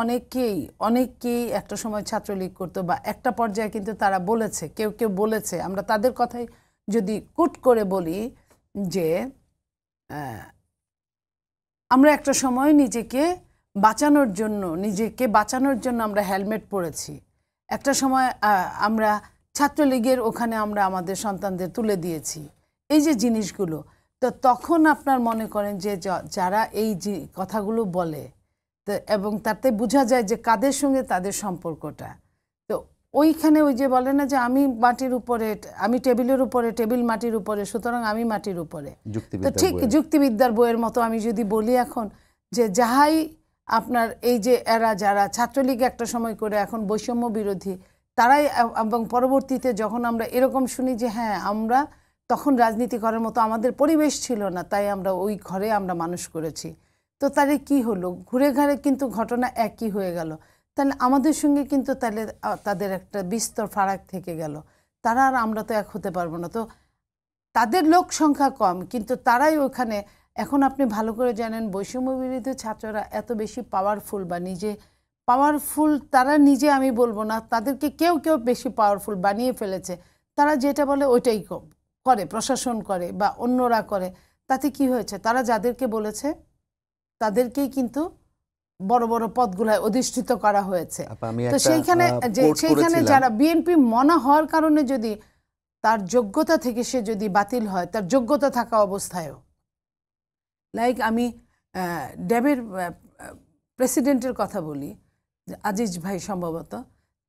Speaker 2: অনেকেই একটা সময় ছাত্রলীগ করতো বা একটা পর্যায়ে কিন্তু তারা বলেছে, কেউ কেউ বলেছে, আমরা তাদের কথাই যদি কুট করে বলি যে আমরা একটা সময় নিজেকে বাঁচানোর জন্য আমরা হেলমেট পরেছি। একটা সময় আমরা ছাত্রলীগের ওখানে আমরা আমাদের সন্তানদের তুলে দিয়েছি। এই যে জিনিসগুলো, তো তখন আপনার মনে করেন যে যারা এই কথাগুলো বলে এবং তাতে বোঝা যায় যে কাদের সঙ্গে তাদের সম্পর্কটা। তো ওইখানে ওই যে বলে না যে আমি মাটির উপরে, আমি টেবিলের উপরে, টেবিল মাটির উপরে, সুতরাং আমি মাটির উপরে। তো ঠিক যুক্তিবিদ্যার বইয়ের মতো আমি যদি বলি এখন যে যাহাই আপনার এই যে এরা যারা ছাত্রলীগ একটা সময় করে এখন বৈষম্য বিরোধী, তারাই এবং পরবর্তীতে যখন আমরা এরকম শুনি যে হ্যাঁ আমরা তখন রাজনীতি করার মতো আমাদের পরিবেশ ছিল না, তাই আমরা ওই ঘরে আমরা মানুষ করেছি, তো তাহলে কি হলো, ঘুরে ঘাড়ে কিন্তু ঘটনা একই হয়ে গেল। তাহলে আমাদের সঙ্গে কিন্তু তাহলে তাদের একটা বিস্তর ফারাক থেকে গেল, তারা আর আমরা তো এক হতে পারবো না। তো তাদের লোক সংখ্যা কম কিন্তু তারাই ওখানে। এখন আপনি ভালো করে জানেন বৈষম্য বিরোধী ছাত্ররা এত বেশি পাওয়ারফুল বা পাওয়ারফুল, তারা নিজে আমি বলবো না, তাদেরকে কেউ বেশি পাওয়ারফুল বানিয়ে ফেলেছে। তারা যেটা বলে ওইটাই করে, প্রশাসন করে বা অন্যরা করে। তাতে কি হয়েছে, তারা যাদেরকে বলেছে তাদেরকেই কিন্তু বড় বড় পদগুলায় অধিষ্ঠিত করা হয়েছে। তো সেইখানে যারা বিএনপি মনা হওয়ার কারণে যদি তার যোগ্যতা থেকে সে যদি বাতিল হয়, তার যোগ্যতা থাকা অবস্থায়ও, লাইক আমি ড্যাবের প্রেসিডেন্টের কথা বলি, আজিজ ভাই সম্ভবত,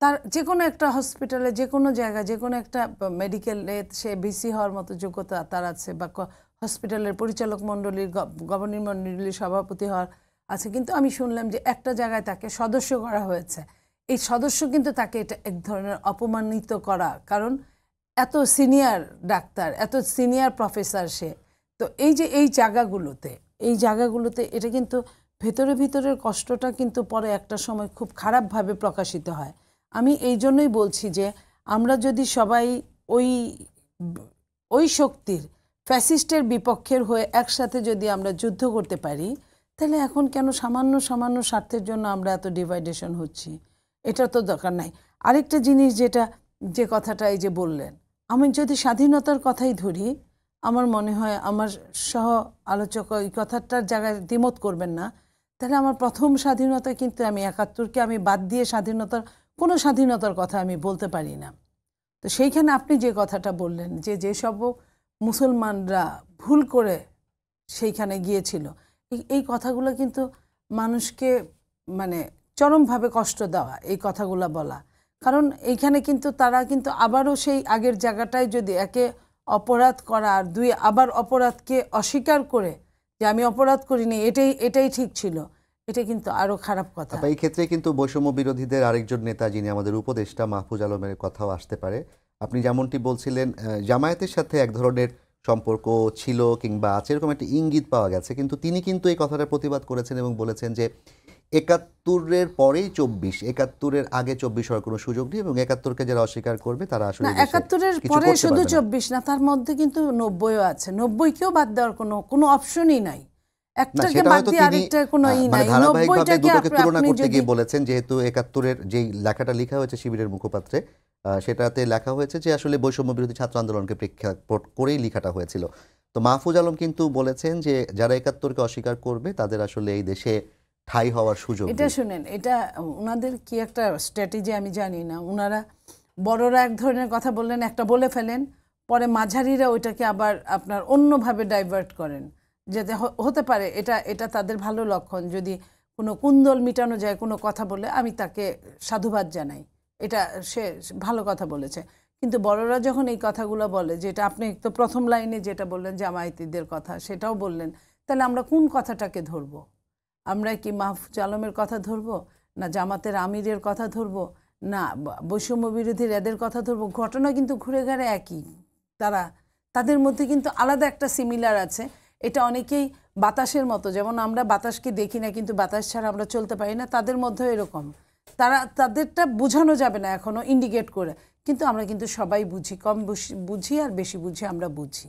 Speaker 2: তার যে কোনো একটা হসপিটালে, যে কোনো জায়গায়, যে কোনো একটা মেডিকেলে সে ভিসি হওয়ার মতো যোগ্যতা তার আছে, বা হসপিটালের পরিচালক মণ্ডলীর, গভর্নিং মণ্ডলীর সভাপতি হওয়ার আছে। কিন্তু আমি শুনলাম যে একটা জায়গায় তাকে সদস্য করা হয়েছে। এই সদস্য কিন্তু তাকে এটা এক ধরনের অপমানিত করা, কারণ এত সিনিয়র ডাক্তার, এত সিনিয়র প্রফেসর সে। তো এই যে এই জায়গাগুলোতে এটা কিন্তু ভেতরের কষ্টটা কিন্তু পরে একটা সময় খুব খারাপভাবে প্রকাশিত হয়। আমি এই জন্যই বলছি যে আমরা যদি সবাই ওই শক্তির, ফ্যাসিস্টের বিপক্ষের হয়ে একসাথে যদি আমরা যুদ্ধ করতে পারি, তাহলে এখন কেন সামান্য স্বার্থের জন্য আমরা এত ডিভাইডেশন হচ্ছি? এটা তো দরকার নাই। আরেকটা জিনিস যে কথাটা এই যে বললেন, আমি যদি স্বাধীনতার কথাই ধরি, আমার মনে হয় আমার সহ আলোচক এই কথাটার জায়গায় দ্বিমত করবেন না, তাহলে আমার প্রথম স্বাধীনতা কিন্তু আমি ৭১কে আমি বাদ দিয়ে কোনো স্বাধীনতার কথা আমি বলতে পারি না। তো সেইখানে আপনি যে কথাটা বললেন যে যেসব মুসলমানরা ভুল করে সেইখানে গিয়েছিল, এই কথাগুলো কিন্তু মানুষকে মানে চরমভাবে কষ্ট দেওয়া, এই কথাগুলো বলা। কারণ এইখানে কিন্তু তারা কিন্তু আবারও সেই আগের জায়গাটায় যদি একে অপরাধ করা আর দুই আবার অপরাধকে অস্বীকার করে যে আমি অপরাধ করিনি, এটাই ঠিক ছিল, এটা কিন্তু আরো খারাপ কথা।
Speaker 1: এই ক্ষেত্রে কিন্তু বৈষম্য বিরোধীদের আরেকজন নেতা যিনি আমাদের উপদেষ্টা মাহফুজ আলমের কথাও আসতে পারে। আপনি যেমনটি বলছিলেন জামায়াতের সাথে এক ধরনের সম্পর্ক ছিল কিংবা আছে এরকম একটা ইঙ্গিত পাওয়া গেছে, কিন্তু তিনি কিন্তু এই কথাটা প্রতিবাদ করেছেন এবং বলেছেন যে ৭১-এর পরেই ২৪, ৭১-এর আগে ২৪ হওয়ার কোনো সুযোগ নেই এবং ৭১-কে যারা অস্বীকার করবে তারা আসলে
Speaker 2: ৭১-এর পরে শুধু ২৪ না, তার মধ্যে কিন্তু ৯০ও আছে। ৯০কেও বাদ দেওয়ার কোনো অপশনই নাই। একটাকে বাদ দিয়ে আরেকটা কোনো ই নাই। ৯০টাকে
Speaker 1: তুলনা করতে গিয়ে বলেছেন যেহেতু ৭১-এর যেই লেখাটা লেখা হয়েছে শিবিরের মুখপাত্রে, সেটাতে লেখা হয়েছে যে আসলে বৈষম্য বিরোধী ছাত্র আন্দোলনকে প্রেক্ষাপট করেই লেখাটা হয়েছিল। তো মাহফুজ আলম কিন্তু বলেছেন যে যারা ৭১-কে অস্বীকার করবে তাদের আসলে এই দেশে ঠাঁই হওয়ার সুযোগ।
Speaker 2: এটা শুনেন, এটা ওনাদের কি একটা স্ট্র্যাটেজি আমি জানি না। ওনারা বড়রা এক ধরনের কথা বললেন, একটা বলে ফেলেন, পরে মাঝারিরা ওইটাকে আবার আপনার অন্যভাবে ডাইভার্ট করেন, যাতে হতে পারে এটা তাদের ভালো লক্ষণ। যদি কোনো কুন্দল মিটানো যায় কোনো কথা বলে, আমি তাকে সাধুবাদ জানাই, এটা সে ভালো কথা বলেছে। কিন্তু বড়রা যখন এই কথাগুলো বলে, যেটা আপনি তো প্রথম লাইনে যেটা বললেন জামায়াতীদের কথা, সেটাও বললেন, তাহলে আমরা কোন কথাটাকে ধরবো? আমরা কি মাহফুজ আলমের কথা ধরবো, না জামাতের আমিরের কথা ধরবো, না বৈষম্য বিরোধীর এদের কথা ধরবো? ঘটনা কিন্তু ঘুরে ঘুরে একই। তাদের মধ্যে কিন্তু আলাদা একটা সিমিলার আছে। এটা অনেকেই বাতাসের মতো, যেমন আমরা বাতাসকে দেখি না কিন্তু বাতাস ছাড়া আমরা চলতে পারি না, তাদের মধ্যেও এরকম। তাদেরটা বোঝানো যাবে না এখনো ইন্ডিকেট করে, কিন্তু আমরা কিন্তু সবাই বুঝি, কম বুঝি আর বেশি বুঝি, আমরা বুঝি।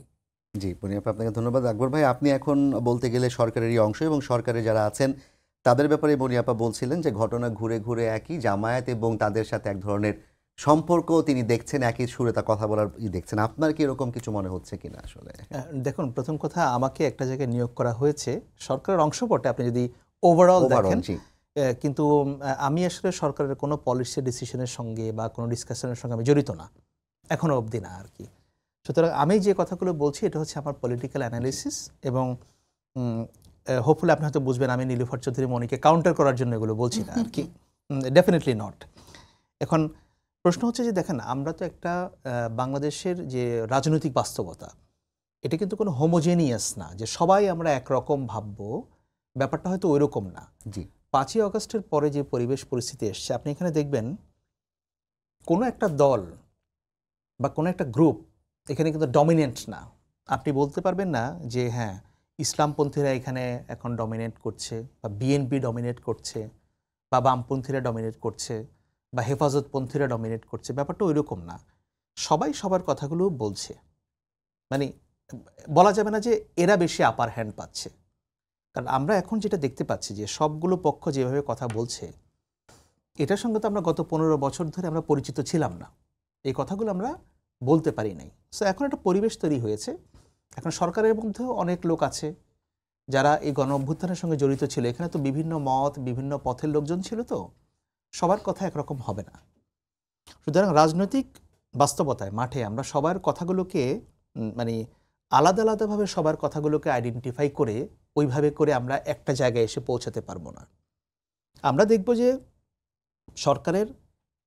Speaker 1: জি মুনিয়াপা, আপনাকে ধন্যবাদ। আকবর ভাই, আপনি এখন বলতে গেলে সরকারেরই অংশ এবং সরকারে যারা আছেন তাদের ব্যাপারে মুনিয়াপা বলছিলেন যে ঘটনা ঘুরে ঘুরে একই, জামায়াত এবং তাদের সাথে এক ধরনের সম্পর্ক তিনি দেখছেন, একই সুরে তা কথা বলার দেখছেন। আপনার কি এরকম কিছু মনে হচ্ছে কিনা? আসলে
Speaker 3: দেখুন, প্রথম কথা, আমাকে একটা জায়গায় নিয়োগ করা হয়েছে সরকারের অংশ বটে আপনি যদি ওভারঅল দেখেন, কিন্তু আমি আসলে সরকারের কোনো পলিসি ডিসিশনের সঙ্গে বা কোনো ডিসকাশনের সঙ্গে আমি জড়িত না, এখনো অবধি না আর কি। সুতরাং আমি যে কথাগুলো বলছি এটা হচ্ছে আমার পলিটিক্যাল অ্যানালিসিস, এবং হোপফুলি আপনি হয়তো বুঝবেন আমি নীলুফার চৌধুরী মনিকে কাউন্টার করার জন্য এগুলো বলছি না আর কি, ডেফিনেটলি নট। এখন প্রশ্ন হচ্ছে যে দেখেন, আমরা তো একটা বাংলাদেশের যে রাজনৈতিক বাস্তবতা, এটা কিন্তু কোনো হোমোজেনিয়াস না যে সবাই আমরা একরকম ভাববো, ব্যাপারটা হয়তো ওই রকম না।
Speaker 1: জি,
Speaker 3: ৫ই আগস্টের পরে যে পরিবেশ পরিস্থিতি এসছে, আপনি এখানে দেখবেন কোনো একটা দল বা কোনো একটা গ্রুপ এখানে কিন্তু ডমিনেন্ট না। আপনি বলতে পারবেন না যে হ্যাঁ ইসলামপন্থীরা এখানে এখন ডমিনেট করছে, বা বিএনপি ডমিনেট করছে, বা বামপন্থীরা ডমিনেট করছে, বা হেফাজতপন্থীরা ডমিনেট করছে। ব্যাপারটা ওই রকম না, সবাই সবার কথাগুলো বলছে। মানে বলা যাবে না যে এরা বেশি আপার হ্যান্ড পাচ্ছে, কারণ আমরা এখন যেটা দেখতে পাচ্ছি যে সবগুলো পক্ষ যেভাবে কথা বলছে, এটার সঙ্গে তো আমরা গত ১৫ বছর ধরে আমরা পরিচিত ছিলাম না, এই কথাগুলো আমরা বলতে পারি নাই। সো এখন একটা পরিবেশ তৈরি হয়েছে। এখন সরকারের মধ্যেও অনেক লোক আছে যারা এই গণ অভ্যুত্থানের সঙ্গে জড়িত ছিল। এখানে তো বিভিন্ন মত, বিভিন্ন পথের লোকজন ছিল, তো সবার কথা একরকম হবে না। সুতরাং রাজনৈতিক বাস্তবতায় মাঠে আমরা সবার কথাগুলোকে মানে আলাদা আলাদাভাবে সবার কথাগুলোকে আইডেন্টিফাই করে ওইভাবে করে আমরা একটা জায়গায় এসে পৌঁছাতে পারবো না। আমরা দেখব যে সরকারের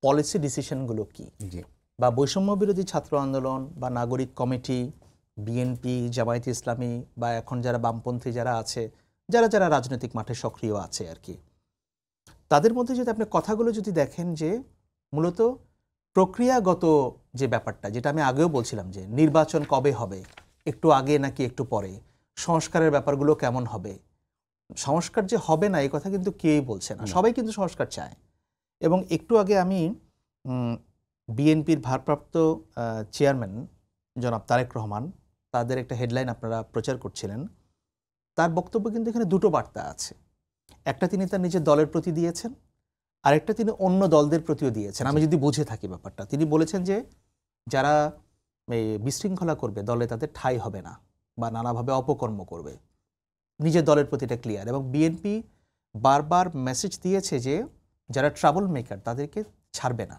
Speaker 3: পলিসি ডিসিশনগুলো কি,
Speaker 1: জি
Speaker 3: বা বৈষম্য বিরোধী ছাত্র আন্দোলন বা নাগরিক কমিটি, বিএনপি, জামায়াতে ইসলামী, বা এখন যারা বামপন্থী যারা আছে, যারা যারা রাজনৈতিক মাঠে সক্রিয় আছে আর কি, তাদের মধ্যে যদি আপনি কথাগুলো যদি দেখেন যে মূলত প্রক্রিয়াগত যে ব্যাপারটা, যেটা আমি আগেও বলছিলাম যে নির্বাচন কবে হবে, একটু আগে নাকি একটু পরে, সংস্কারের ব্যাপারগুলো কেমন হবে, সংস্কার যে হবে না এই কথা কিন্তু কেউই বলছে না, সবাই কিন্তু সংস্কার চায়। এবং একটু আগে আমি বিএনপির ভারপ্রাপ্ত চেয়ারম্যান জনাব তারেক রহমান, তাদের একটা হেডলাইন আপনারা প্রচার করছিলেন, তার বক্তব্য কিন্তু এখানে দুটো বার্তা আছে। একটা তিনি তার নিজের দলের প্রতি দিয়েছেন, আরেকটা তিনি অন্য দলদের প্রতিও দিয়েছেন। আমি যদি বুঝে থাকি ব্যাপারটা, তিনি বলেছেন যে যারা এই বিশৃঙ্খলা করবে দলে তাদের ঠাঁই হবে না বা নানাভাবে অপকর্ম করবে, নিজের দলের প্রতি এটা ক্লিয়ার। এবং বিএনপি বারবার মেসেজ দিয়েছে যে যারা ট্রাবল মেকার তাদেরকে ছাড়বে না,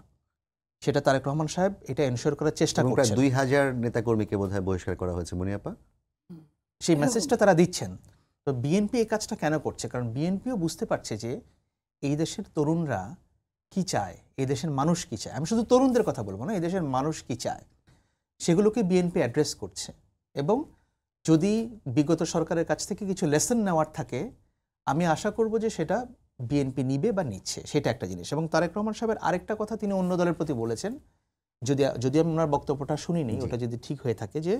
Speaker 3: সেটা তারেক রহমান সাহেব এটা এনশিওর করার চেষ্টা
Speaker 1: এবং প্রায়
Speaker 3: করছেন।
Speaker 1: 2000 নেতাকর্মীকে বোধহয় বহিষ্কার করা হয়েছে মুনিয়াপা।
Speaker 3: সেই মেসেজটা তারা দিচ্ছেন। তো বিএনপি এই কাজটা কেন করছে? কারণ বিএনপিও বুঝতে পারছে যে এই দেশের তরুণরা কি চায়, এই দেশের মানুষ কি চায়। আমি শুধু তরুণদের কথা বলবো না, এই দেশের মানুষ কি চায় সেগুলোকে বিএনপি অ্যাড্রেস করছে। এবং যদি বিগত সরকারের কাছ থেকে কিছু লেসন নেওয়ার থাকে, আমি আশা করব যে সেটা বিএনপি নিবে বা নিচ্ছে, সেটা একটা জিনিস। এবং তারেক রহমান সাহেবের আরেকটা কথা তিনি অন্য দলের প্রতি বলেছেন, যদি আমি ওনার বক্তব্যটা শুনিনি, ওটা যদি ঠিক হয়ে থাকে, যে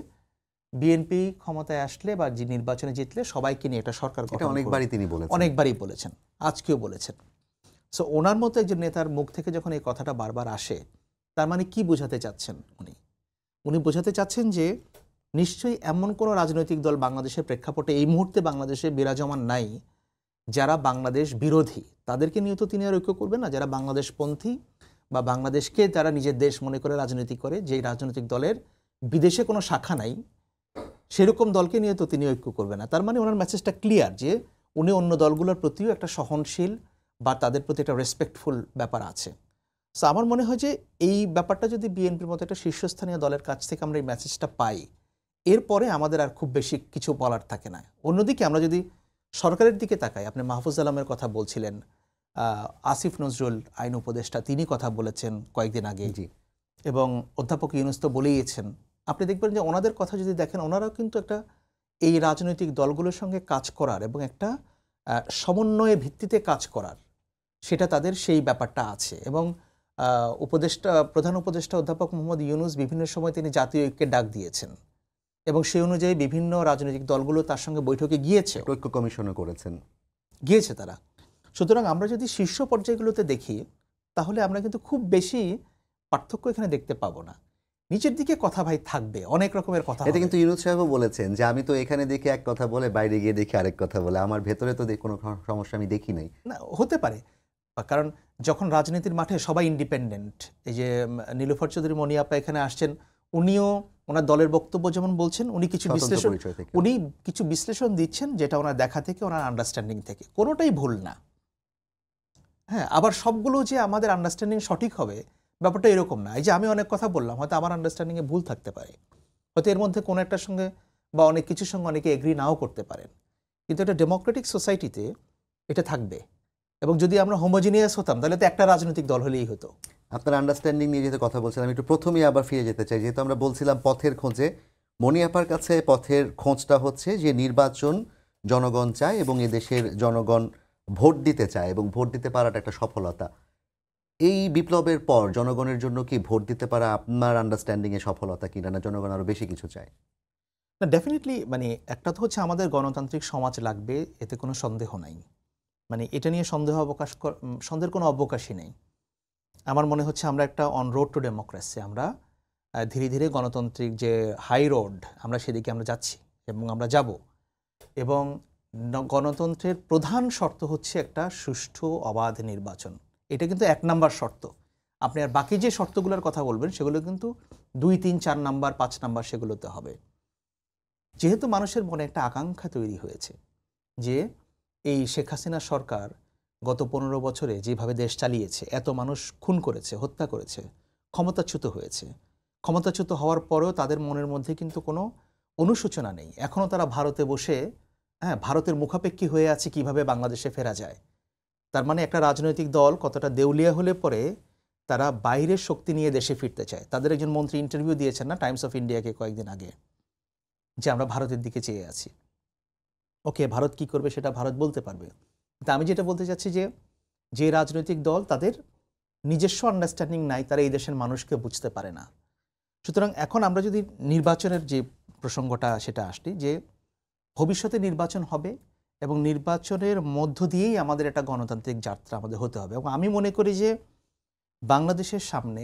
Speaker 3: বিএনপি ক্ষমতায় আসলে বা যে নির্বাচনে জিতলে সবাইকে নিয়ে একটা সরকার
Speaker 1: এটা
Speaker 3: গঠন করবে।
Speaker 1: অনেকবারই তিনি বলেছেন।
Speaker 3: অনেকবারই বলেছেন, আজকেও বলেছেন। সো ওনার মতো একজন নেতার মুখ থেকে যখন এই কথাটা বারবার আসে, তার মানে কি বোঝাতে চাচ্ছেন উনি বোঝাতে চাচ্ছেন যে নিশ্চয়ই এমন কোনো রাজনৈতিক দল বাংলাদেশের প্রেক্ষাপটে এই মুহূর্তে বাংলাদেশে বিরাজমান নাই যারা বাংলাদেশ বিরোধী। তাদেরকে নিয়ে তো তিনি আর ঐক্য করবেন না। যারা বাংলাদেশপন্থী বা বাংলাদেশকে তারা নিজের দেশ মনে করে রাজনীতি করে, যেই রাজনৈতিক দলের বিদেশে কোনো শাখা নাই, সেরকম দলকে নিয়ে তো তিনি ঐক্য করবেন না। তার মানে ওনার মেসেজটা ক্লিয়ার যে উনি অন্য দলগুলোর প্রতিও একটা সহনশীল বা তাদের প্রতি একটা রেসপেক্টফুল ব্যাপার আছে। সো আমার মনে হয় যে এই ব্যাপারটা যদি বিএনপির মতো একটা শীর্ষস্থানীয় দলের কাছ থেকে আমরা এই মেসেজটা পাই, এরপরে আমাদের আর খুব বেশি কিছু বলার থাকে না। অন্যদিকে আমরা যদি সরকারের দিকে তাকাই, আপনি মাহফুজ আলমের কথা বলছিলেন, আসিফ নজরুল আইন উপদেষ্টা তিনি কথা বলেছেন কয়েকদিন আগে,
Speaker 1: জি
Speaker 3: এবং অধ্যাপক ইউনূস তো বলেইছেন। আপনি দেখবেন যে ওনাদের কথা যদি দেখেন, ওনারাও কিন্তু একটা এই রাজনৈতিক দলগুলোর সঙ্গে কাজ করার এবং একটা সমন্বয়ের ভিত্তিতে কাজ করার, সেটা তাদের সেই ব্যাপারটা আছে। এবং প্রধান উপদেষ্টা অধ্যাপক মোহাম্মদ ইউনূস বিভিন্ন সময় তিনি জাতীয় ঐক্যের ডাক দিয়েছেন, এবং সেই অনুযায়ী বিভিন্ন রাজনৈতিক দলগুলো তার সঙ্গে বৈঠকে গিয়েছে
Speaker 1: ঐক্য কমিশনও করেছেন।
Speaker 3: তারা। সুতরাং আমরা যদি শীর্ষ পর্যায়গুলোতে দেখি, তাহলে আমরা কিন্তু খুব বেশি পার্থক্য এখানে দেখতে পাবো না। নিচের দিকে কথা ভাই থাকবে, অনেক রকমের কথা
Speaker 1: এটা
Speaker 3: হবে।
Speaker 1: কিন্তু ইউনূস সাহেবও বলেছেন যে আমি তো এখানে দেখি এক কথা বলে, বাইরে গিয়ে দেখি আরেক কথা বলে, আমার ভেতরে তো কোনো সমস্যা আমি দেখি নাই।
Speaker 3: না, হতে পারে, কারণ যখন রাজনীতির মাঠে সবাই ইন্ডিপেন্ডেন্ট, এই যে নীলুফার চৌধুরী মনিয়াপা এখানে আসছেন, উনিও ওনার দলের বক্তব্য যেমন বলছেন, উনি কিছু বিশ্লেষণ দিচ্ছেন যেটা ওনার দেখা থেকে, ওনার আন্ডারস্ট্যান্ডিং থেকে, কোনোটাই ভুল না। হ্যাঁ, আবার সবগুলো যে আমাদের আন্ডারস্ট্যান্ডিং সঠিক হবে ব্যাপারটা এরকম না। এই যে আমি অনেক কথা বললাম, হয়তো আমার আন্ডারস্ট্যান্ডিংয়ে ভুল থাকতে পারে, হয়তো এর মধ্যে কোনো একটার সঙ্গে বা অনেক কিছুর সঙ্গে অনেকে এগ্রি নাও করতে পারেন, কিন্তু একটা ডেমোক্রেটিক সোসাইটিতে এটা থাকবে। এবং যদি আমরা হোমোজিনিয়াস হতাম, তাহলে তো একটা রাজনৈতিক দল হলেই হতো।
Speaker 1: আপনার আন্ডারস্ট্যান্ডিং নিয়ে যেহেতু কথা বলছিলাম, একটু প্রথমেই আবার ফিরে যেতে চাই। যেহেতু আমরা বলছিলাম পথের খোঁজে, মনিয়াপার কাছে পথের খোঁজটা হচ্ছে যে নির্বাচন জনগণ চায় এবং এদেশের জনগণ ভোট দিতে চায়, এবং ভোট দিতে পারাটা একটা সফলতা। এই বিপ্লবের পর জনগণের জন্য কি ভোট দিতে পারা আপনার আন্ডারস্ট্যান্ডিংয়ে সফলতা কিনা, না জনগণ আরও বেশি কিছু চায়?
Speaker 3: না, ডেফিনেটলি, মানে একটা তো হচ্ছে আমাদের গণতান্ত্রিক সমাজ লাগবে, এতে কোনো সন্দেহ নাই। মানে এটা নিয়ে সন্দেহের কোনো অবকাশই নেই। আমার মনে হচ্ছে আমরা একটা অন রোড টু ডেমোক্রেসি, আমরা ধীরে ধীরে গণতান্ত্রিক যে হাই রোড, আমরা সেদিকে আমরা যাচ্ছি এবং আমরা যাব। এবং গণতন্ত্রের প্রধান শর্ত হচ্ছে একটা সুষ্ঠু অবাধ নির্বাচন। এটা কিন্তু 1 নাম্বার শর্ত। আপনি আর বাকি যে শর্তগুলোর কথা বলবেন সেগুলো কিন্তু 2, 3, 4 নাম্বার, 5 নাম্বার সেগুলোতে হবে। যেহেতু মানুষের মনে একটা আকাঙ্ক্ষা তৈরি হয়েছে যে এই শেখ হাসিনা সরকার গত 15 বছরে যেভাবে দেশ চালিয়েছে, এত মানুষ খুন করেছে, হত্যা করেছে, ক্ষমতাচ্যুত হয়েছে, ক্ষমতাচ্যুত হওয়ার পরেও তাদের মনের মধ্যে কিন্তু কোনো অনুশোচনা নেই। এখনও তারা ভারতে বসে ভারতের মুখাপেক্ষী হয়ে আছে কিভাবে বাংলাদেশে ফেরা যায়। তার মানে একটা রাজনৈতিক দল কতটা দেউলিয়া হলে পরে তারা বাইরের শক্তি নিয়ে দেশে ফিরতে চায়। তাদের একজন মন্ত্রী ইন্টারভিউ দিয়েছেন না টাইমস অফ ইন্ডিয়াকে কয়েকদিন আগে, যে আমরা ভারতের দিকে চেয়ে আছি। ওকে, ভারত কি করবে সেটা ভারত বলতে পারবে, কিন্তু আমি যেটা বলতে চাচ্ছি যে রাজনৈতিক দল তাদের নিজস্ব আন্ডারস্ট্যান্ডিং নাই, তারা এই দেশের মানুষকে বুঝতে পারে না। সুতরাং এখন আমরা যদি নির্বাচনের যে প্রসঙ্গটা সেটা আসছি, যে ভবিষ্যতে নির্বাচন হবে এবং নির্বাচনের মধ্য দিয়েই আমাদের একটা গণতান্ত্রিক যাত্রা আমাদের হতে হবে। এবং আমি মনে করি যে বাংলাদেশের সামনে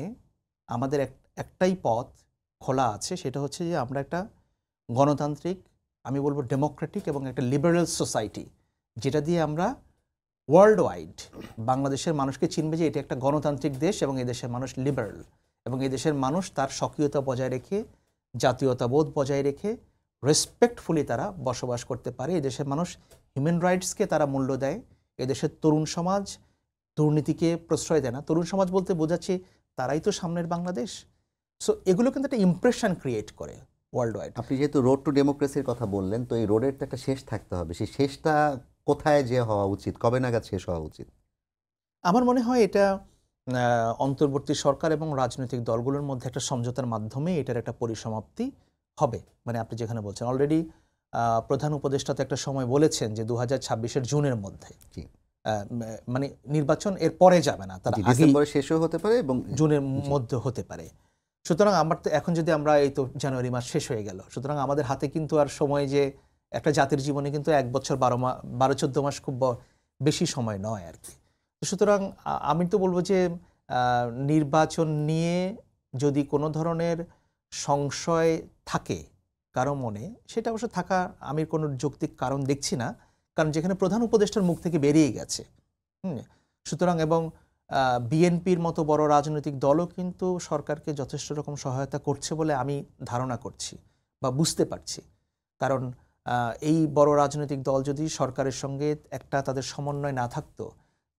Speaker 3: আমাদের একটাই পথ খোলা আছে, সেটা হচ্ছে যে আমরা একটা গণতান্ত্রিক, আমি বলবো ডেমোক্রেটিক এবং একটা লিবারেল সোসাইটি, যেটা দিয়ে আমরা ওয়ার্ল্ড ওয়াইড বাংলাদেশের মানুষকে চিনবে যে এটা একটা গণতান্ত্রিক দেশ এবং এই দেশের মানুষ লিবারেল, এবং এই দেশের মানুষ তার স্বকীয়তা বজায় রেখে, জাতীয়তাবোধ বজায় রেখে রেসপেক্টফুলি তারা বসবাস করতে পারে। এই দেশের মানুষ হিউম্যান রাইটসকে তারা মূল্য দেয়। এদেশের তরুণ সমাজ দুর্নীতিকে প্রশ্রয় দেয় না। তরুণ সমাজ বলতে বোঝাচ্ছি তারাই তো সামনের বাংলাদেশ। সো এগুলো কিন্তু একটা ইমপ্রেশন ক্রিয়েট করে ওয়ার্ল্ড ওয়াইড।
Speaker 1: আপনি যেহেতু রোড টু ডেমোক্রেসির কথা বললেন, তো এই রোডের তো একটা শেষ থাকতে হবে। সেই শেষটা কোথায় যে হওয়া উচিত, কবে নাগাদ শেষ হওয়া উচিত?
Speaker 3: আমার মনে হয় এটা অন্তর্বর্তী সরকার এবং রাজনৈতিক দলগুলোর মধ্যে একটা সমঝোতার মাধ্যমে এটার একটা পরিসমাপ্তি হবে। মানে আপনি যেখানে বলছেন অলরেডি প্রধান উপদেষ্টা তো একটা সময় বলেছেন যে 2026-এর জুনের মধ্যে, মানে নির্বাচন এর পরে যাবে না, তার আগে
Speaker 1: ডিসেম্বরে শেষও হতে পারে এবং
Speaker 3: জুনের মধ্যে হতে পারে। সুতরাং আমার তো এখন যদি আমরা এই তো জানুয়ারি মাস শেষ হয়ে গেল, সুতরাং আমাদের হাতে কিন্তু আর সময়, যে একটা জাতির জীবনে কিন্তু 1 বছর 12-14 মাস খুব বেশি সময় নয় আর কি। সুতরাং আমি তো বলবো যে নির্বাচন নিয়ে যদি কোনো ধরনের সংশয় থাকে কারো মনে, সেটা অবশ্য থাকা আমি কোনো যৌক্তিক কারণ দেখছি না, কারণ যেখানে প্রধান উপদেষ্টার মুখ থেকে বেরিয়ে গেছে। সুতরাং এবং বিএনপির মতো বড় রাজনৈতিক দলও কিন্তু সরকারকে যথেষ্ট রকম সহায়তা করছে বলে আমি ধারণা করছি বা বুঝতে পারছি। কারণ এই বড় রাজনৈতিক দল যদি সরকারের সঙ্গে একটা তাদের সমন্বয় না থাকতো,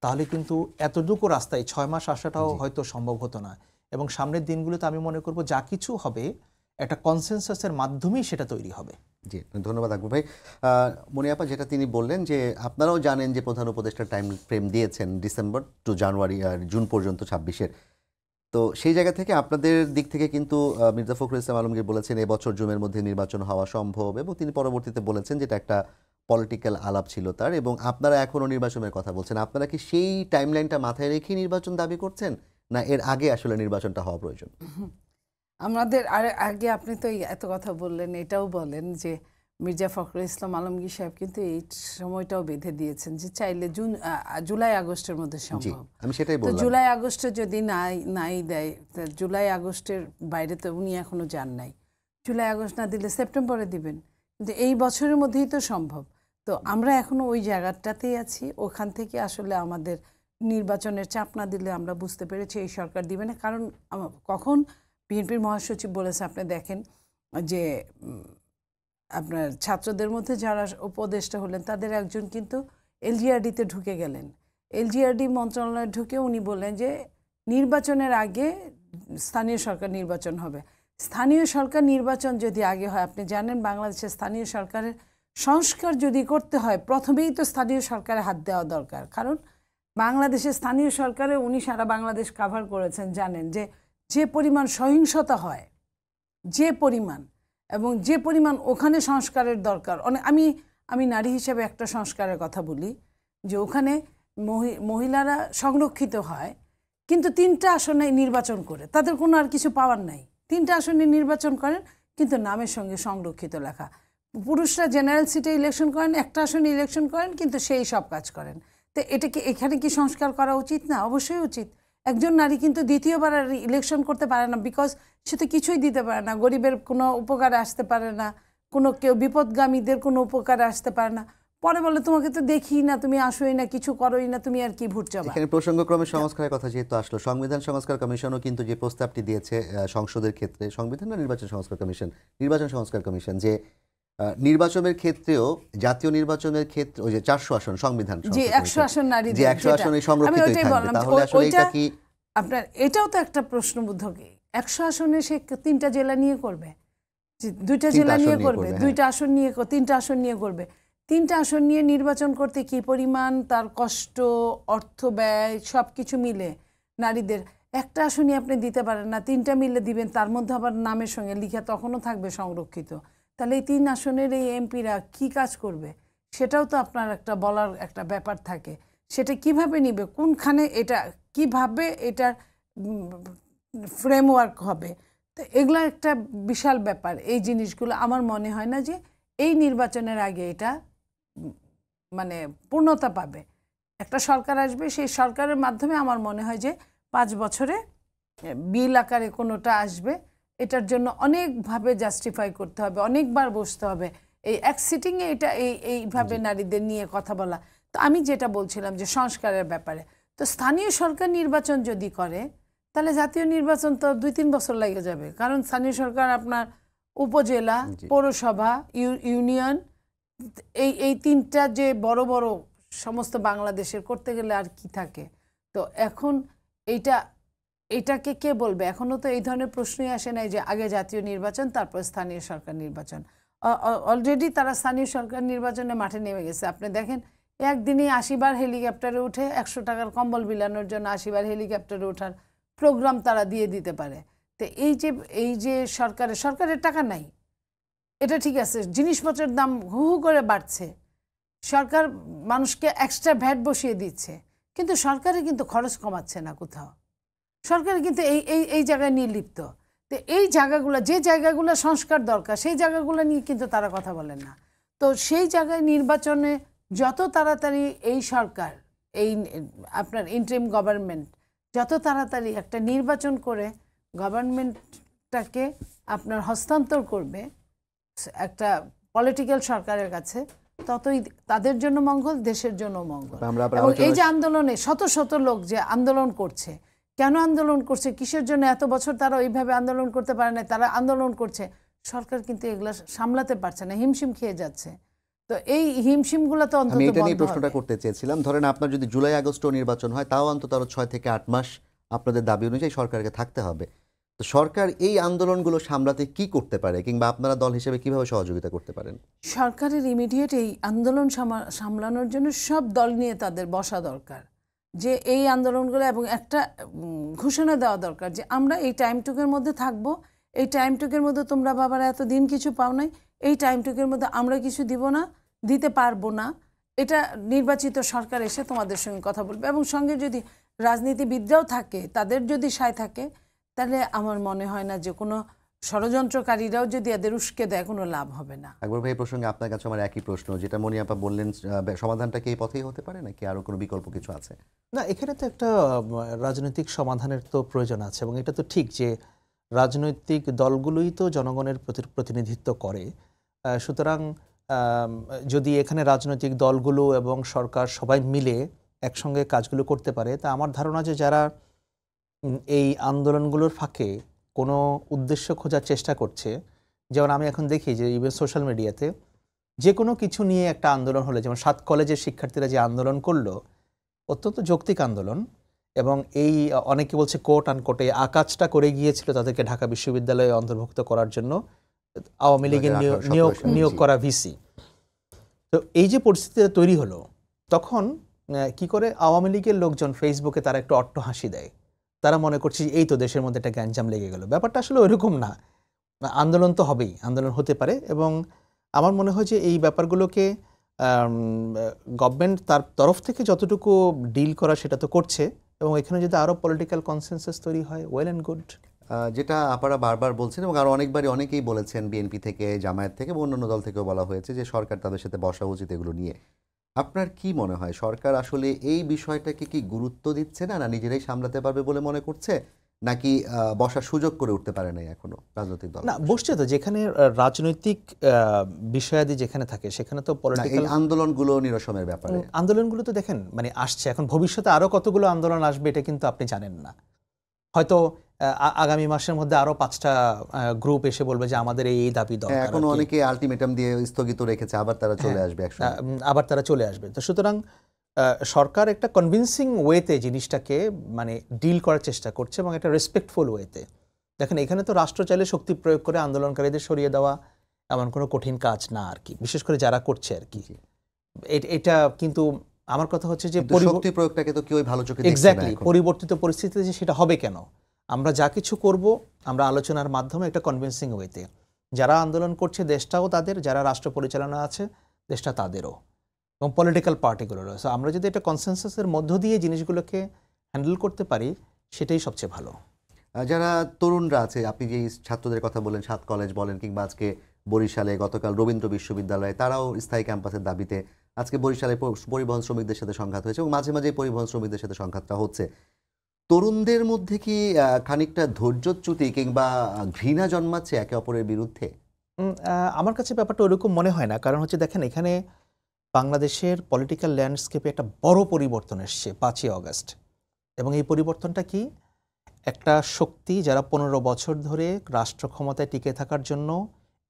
Speaker 3: তাহলে কিন্তু এতটুকু রাস্তায় 6 মাস আসাটাও হয়তো সম্ভব হতো না। এবং সামনের দিনগুলোতে আমি মনে করব যা কিছু হবে একটা কনসেনসাসের মাধ্যমেই সেটা তৈরি হবে।
Speaker 1: জি, ধন্যবাদ আকবর ভাই। মনিয়াপা, যেটা তিনি বললেন যে আপনারাও জানেন যে প্রধান উপদেষ্টা টাইম ফ্রেম দিয়েছেন ডিসেম্বর টু জানুয়ারি আর জুন পর্যন্ত 26-এর। তো সেই জায়গা থেকে আপনাদের দিক থেকে কিন্তু মির্জা ফখরুল ইসলাম আলমগীর বলেছেন এবছর জুনের মধ্যে নির্বাচন হওয়া সম্ভব, এবং তিনি পরবর্তীতে বলেছেন যেটা একটা পলিটিক্যাল আলাপ ছিল তার, এবং আপনারা এখনও নির্বাচনের কথা বলছেন। আপনারা কি সেই টাইমলাইনটা মাথায় রেখে নির্বাচন দাবি করছেন, না এর আগে আসলে নির্বাচনটা হওয়া প্রয়োজন?
Speaker 2: আমাদের আগে আপনি তো এত কথা বললেন, এটাও বলেন যে মির্জা ফখরুল ইসলাম আলমগীর সাহেব কিন্তু এই সময়টাও বেঁধে দিয়েছেন যে চাইলে জুলাই আগস্টের মধ্যে সম্ভব।
Speaker 1: আমি সেটাই
Speaker 2: তো
Speaker 1: বললাম,
Speaker 2: জুলাই আগস্টে যদি নাই দেয়, জুলাই আগস্টের বাইরে তো উনি এখনো যান নাই। জুলাই আগস্ট না দিলে সেপ্টেম্বরে দিবেন, কিন্তু এই বছরের মধ্যেই তো সম্ভব। তো আমরা এখনো ওই জায়গাটাতেই আছি। ওখান থেকে আসলে আমাদের নির্বাচনের চাপ না দিলে আমরা বুঝতে পেরেছি এই সরকার দিবে না। কারণ কখন বিএনপির মহাসচিব বলেছে, আপনি দেখেন যে আপনার ছাত্রদের মধ্যে যারা উপদেষ্টা হলেন তাদের একজন কিন্তু এলজিআরডিতে ঢুকে গেলেন। এলজিআরডি মন্ত্রণালয়ে ঢুকে উনি বললেন যে নির্বাচনের আগে স্থানীয় সরকার নির্বাচন হবে। স্থানীয় সরকার নির্বাচন যদি আগে হয়, আপনি জানেন বাংলাদেশের স্থানীয় সরকারের সংস্কার যদি করতে হয় প্রথমেই তো স্থানীয় সরকারে হাত দেওয়া দরকার। কারণ বাংলাদেশের স্থানীয় সরকারে উনি সারা বাংলাদেশ কাভার করেছেন, জানেন যে পরিমাণ সহিংসতা হয়, যে পরিমাণ এবং যে পরিমাণ ওখানে সংস্কারের দরকার। আমি নারী হিসেবে একটা সংস্কারের কথা বলি যে ওখানে মহিলারা সংরক্ষিত হয়, কিন্তু 3টা আসনে নির্বাচন করে তাদের কোনো আর কিছু পাওয়ার নাই। 3টা আসনে নির্বাচন করেন কিন্তু নামের সঙ্গে সংরক্ষিত লেখা। পুরুষরা জেনারেল সিটে ইলেকশন করেন, একটা আসনে ইলেকশন করেন, কিন্তু সেই সব কাজ করেন। তো এখানে কি সংস্কার করা উচিত না? অবশ্যই উচিত। একজন নারী কিন্তু দ্বিতীয়বার আর ইলেকশন করতে পারে না, বিকজ সে তো কিছুই দিতে পারে না, গরিবের কোনো উপকারে আসতে পারে না, কোনো কেউ বিপদগামীদের কোনো উপকারে আসতে পারে না। পরে বলে তোমাকে তো দেখি না, তুমি আসোই না, কিছু করোই না, তুমি আর কি ভোট চাও।
Speaker 1: এখানে প্রসঙ্গক্রমে সংস্কারের কথা যেহেতু আসলো, সংবিধান সংস্কার কমিশনও কিন্তু যে প্রস্তাবটি দিয়েছে সংসদের ক্ষেত্রে, সংবিধান না নির্বাচন সংস্কার কমিশন, নির্বাচন সংস্কার কমিশন, যে নির্বাচনের ক্ষেত্রেও জাতীয় নির্বাচনের ক্ষেত্রে ওই যে 400 আসন সংবিধান
Speaker 2: যে 100 আসন নারী,
Speaker 1: যে 100 আসনে সংরক্ষিত থাকবে, তাহলে আসলে এটা কি
Speaker 2: আপনার এটাও তো একটা প্রশ্নবোধক। 100 আসনে সে 3টা জেলা নিয়ে করবে, 2টা জেলা নিয়ে করবে, 2টা আসন নিয়ে 3টা আসন নিয়ে করবে। 3টা আসন নিয়ে নির্বাচন করতে কি পরিমাণ তার কষ্ট, অর্থ ব্যয় সব কিছু মিলে নারীদের একটা আসনই আপনি দিতে পারেন না, 3টা মিলে দিবেন, তার মধ্যে আবার নামের সঙ্গে লিখা তখনও থাকবে সংরক্ষিত। তাহলে এই 3 আসনের এই এমপিরা কি কাজ করবে সেটাও তো আপনার একটা বলার একটা ব্যাপার থাকে। সেটা কিভাবে নিবে, কোনখানে এটা কিভাবে এটার ফ্রেমওয়ার্ক হবে, তো এগুলো একটা বিশাল ব্যাপার। এই জিনিসগুলো আমার মনে হয় না যে এই নির্বাচনের আগে এটা মানে পূর্ণতা পাবে। একটা সরকার আসবে, সেই সরকারের মাধ্যমে আমার মনে হয় যে 5 বছরে বিল আকারে কোনোটা আসবে। এটার জন্য অনেকভাবে জাস্টিফাই করতে হবে, অনেকবার বসতে হবে, এই এক সিটিংয়ে এটা এইভাবে নারীদের নিয়ে কথা বলা। তো আমি যেটা বলছিলাম যে সংস্কারের ব্যাপারে, তো স্থানীয় সরকার নির্বাচন যদি করে তাহলে জাতীয় নির্বাচন তো 2-3 বছর লেগে যাবে, কারণ স্থানীয় সরকার আপনার উপজেলা, পৌরসভা, ইউনিয়ন, এই 3টা যে বড় বড় সমস্ত বাংলাদেশের করতে গেলে আর কি থাকে। তো এখন এইটাকে কে বলবে? এখনো তো এই ধরনের প্রশ্নই আসে নাই যে আগে জাতীয় নির্বাচন তারপর স্থানীয় সরকার নির্বাচন। অলরেডি তারা স্থানীয় সরকার নির্বাচনে মাঠে নেমে গেছে। আপনি দেখেন একদিনই 80 বার হেলিকপ্টারে উঠে 100 টাকার কম্বল বিলানোর জন্য 80 বার হেলিকপ্টারে ওঠার প্রোগ্রাম তারা দিয়ে দিতে পারে। তো এই যে সরকারের টাকা নাই, এটা ঠিক আছে, জিনিসপত্রের দাম হু হু করে বাড়ছে, সরকার মানুষকে এক্সট্রা ভ্যাট বসিয়ে দিচ্ছে, কিন্তু সরকারে কিন্তু খরচ কমাচ্ছে না কোথাও। সরকার কিন্তু এই জায়গায় নির্লিপ্ত। তো এই জায়গাগুলো, যে জায়গাগুলো সংস্কার দরকার সেই জায়গাগুলো নিয়ে কিন্তু তারা কথা বলেন না। তো সেই জায়গায় নির্বাচনে যত তাড়াতাড়ি এই সরকার, এই আপনার ইন্টারিম গভর্নমেন্ট যত তাড়াতাড়ি একটা নির্বাচন করে গভর্নমেন্টটাকে আপনার হস্তান্তর করবে একটা পলিটিক্যাল সরকারের কাছে, ততই তাদের জন্য মঙ্গল, দেশের জন্য মঙ্গল। এবং এই যে আন্দোলনে শত শত লোক যে আন্দোলন করছে, কেন আন্দোলন করছে, কিসের জন্য, এত বছর তারা ওইভাবে আন্দোলন করতে পারে না, তারা আন্দোলন করছে, সরকার কিন্তু এগুলা সামলাতে পারছে না, হিমশিম খেয়ে যাচ্ছে। তো এই হিমশিমগুলো তো অন্তত
Speaker 1: আমি এটা নিয়ে
Speaker 2: বন্ধ
Speaker 1: প্রশ্নটা
Speaker 2: হবে।
Speaker 1: করতে চেয়েছিলাম, ধরেন আপনার যদি জুলাই আগস্টও নির্বাচন হয়, তাও অন্তত আরো 6 থেকে 8 মাস আপনাদের দাবি অনুযায়ী সরকারকে থাকতে হবে। তো সরকার এই আন্দোলনগুলো সামলাতে কি করতে পারে, কিংবা আপনারা দল হিসেবে কিভাবে সহযোগিতা করতে পারেন?
Speaker 2: সরকারের ইমিডিয়েট এই আন্দোলন সামলানোর জন্য সব দল নিয়ে তাদের বসা দরকার, যে এই আন্দোলনগুলো, এবং একটা ঘোষণা দেওয়া দরকার যে আমরা এই টাইমটুকের মধ্যে থাকবো, এই টাইমটুকের মধ্যে তোমরা বাবারা এতদিন কিছু পাও নাই, এই টাইমটুকের মধ্যে আমরা কিছু দিব না, দিতে পারবো না। এটা নির্বাচিত সরকার এসে তোমাদের সঙ্গে কথা বলবে, এবং সঙ্গে যদি রাজনীতিবিদরাও থাকে, তাদের যদি সায় থাকে, তাহলে আমার মনে হয় না যে কোনো ষড়যন্ত্রকারীরাও যদি এদের উস্কে দেয় কোনো লাভ হবে না।
Speaker 1: আকবর ভাই, এই প্রসঙ্গে আপনার কাছে আমার একই প্রশ্ন, যেটা মনিয়াপা বললেন, সমাধানটা কি এই পথেই হতে পারে নাকি আরো কোনো বিকল্প কিছু আছে?
Speaker 3: না, এখানে তো একটা রাজনৈতিক সমাধানের তো প্রয়োজন আছে, এবং এটা তো ঠিক যে রাজনৈতিক দলগুলোই তো জনগণের প্রতিনিধিত্ব করে। সুতরাং যদি এখানে রাজনৈতিক দলগুলো এবং সরকার সবাই মিলে একসঙ্গে কাজগুলো করতে পারে, তা আমার ধারণা যে যারা এই আন্দোলনগুলোর ফাঁকে কোনো উদ্দেশ্য খোঁজার চেষ্টা করছে, যেমন আমি এখন দেখি যে ইভেন সোশ্যাল মিডিয়াতে যে কোনো কিছু নিয়ে একটা আন্দোলন হলে, যেমন 7 কলেজের শিক্ষার্থীরা যে আন্দোলন করলো, অত্যন্ত যৌক্তিক আন্দোলন, এবং এই অনেকে বলছে কোট আনকোটে আকাজটা করে গিয়েছিল তাদেরকে ঢাকা বিশ্ববিদ্যালয়ে অন্তর্ভুক্ত করার জন্য আওয়ামী লীগের নিয়োগ করা ভিসি। তো এই যে পরিস্থিতিটা তৈরি হলো, তখন কি করে আওয়ামী লীগের লোকজন ফেসবুকে তারা একটু অট্টহাসি দেয়, তারা মনে করছে এই তো দেশের মধ্যে একটা গ্যাঞ্জাম লেগে গেল। ব্যাপারটা আসলে ওইরকম না, আন্দোলন তো হবেই, আন্দোলন হতে পারে, এবং আমার মনে হয় যে এই ব্যাপারগুলোকে গভর্নমেন্ট তার তরফ থেকে যতটুকু ডিল করা সেটা তো করছে, এবং এখানে যদি আরও পলিটিক্যাল কনসেনসাস তৈরি হয়, ওয়েল অ্যান্ড গুড।
Speaker 1: যেটা আপনারা বারবার বলছেন, এবং আরও অনেকবারই অনেকেই বলেছেন, বিএনপি থেকে, জামায়াত থেকে এবং অন্যান্য দল থেকেও বলা হয়েছে যে সরকার তাদের সাথে বসা উচিত এগুলো নিয়ে। আপনার কি মনে হয়, সরকার আসলে এই বিষয়টাকে কি গুরুত্ব দিচ্ছে না, না নিজেরাই সামলাতে পারবে বলে মনে করছে, নাকি বসার সুযোগ করে উঠতে পারে নাই এখনো রাজনৈতিক দল?
Speaker 3: না, বসছে তো, যেখানে রাজনৈতিক বিষয়াদি যেখানে থাকে সেখানে তো পলিটিক্যাল
Speaker 1: আন্দোলনগুলো নিরসনের ব্যাপারে
Speaker 3: আন্দোলনগুলো তো দেখেন মানে আসছে, এখন ভবিষ্যতে আরো কতগুলো আন্দোলন আসবে এটা কিন্তু আপনি জানেন না। হয়তো আগামী মাসের মধ্যে আরো 5টা গ্রুপ এসে বলবে যে আমাদের এই দাবি দরকার।
Speaker 1: এখন অনেকে আলটিমেটাম দিয়ে স্থগিত রেখেছে, আবার তারা চলে আসবে একসময়।
Speaker 3: আবার তারা চলে আসবে। তো সুতরাং সরকার একটা কনভিন্সিং ওয়েতে জিনিসটাকে মানে ডিল করার চেষ্টা করছে, এবং একটা রেসপেক্টফুল ওয়েতে। দেখেন এখানে তো রাষ্ট্র চাইলে শক্তি প্রয়োগ করে আন্দোলনকারীদের সরিয়ে দেওয়া এমন কোনো কঠিন কাজ না আর কি, বিশেষ করে যারা করছে আর কি। এটা কিন্তু আমার কথা হচ্ছে যে
Speaker 1: কিন্তু শক্তি প্রয়োগটাকে তো কেউই ভালো চোখে দেখছে না
Speaker 3: এক্স্যাক্টলি
Speaker 1: এখন।
Speaker 3: পরিবর্তিত পরিস্থিতিতে যে সেটা হবে কেন, আমরা যা কিছু করব আমরা আলোচনার মাধ্যমে একটা কনভিন্সিং ওয়েতে, যারা আন্দোলন করছে দেশটাও তাদের, যারা রাষ্ট্র পরিচালনা আছে দেশটা তাদেরও, এবং পলিটিক্যাল পার্টিগুলোরও। সো আমরা যদি একটা কনসেনসাসের মধ্য দিয়ে জিনিসগুলোকে হ্যান্ডেল করতে পারি সেটাই সবচেয়ে ভালো।
Speaker 1: যারা তরুণরা আছে, আপনি যে ছাত্রদের কথা বলেন, 7 কলেজ বলেন কিংবা আজকে বরিশালে গতকাল রবীন্দ্র বিশ্ববিদ্যালয়ে, তারাও স্থায়ী ক্যাম্পাসের দাবিতে আজকে বরিশালে পরিবহন শ্রমিকদের সাথে সংঘাত হয়েছে এবং মাঝে মাঝে পরিবহন শ্রমিকদের সাথে সংঘাতটা হচ্ছে। তরুণদের মধ্যে কি খানিকটা ধৈর্যচ্যুতি কিংবা ঘৃণা জন্মাচ্ছে একে অপরের বিরুদ্ধে?
Speaker 3: আমার কাছে ব্যাপারটা ওরকম মনে হয় না, কারণ হচ্ছে দেখেন এখানে বাংলাদেশের পলিটিক্যাল ল্যান্ডস্কেপে একটা বড় পরিবর্তন এসছে 5ই অগস্ট, এবং এই পরিবর্তনটা কি, একটা শক্তি যারা 15 বছর ধরে রাষ্ট্র ক্ষমতায় টিকে থাকার জন্য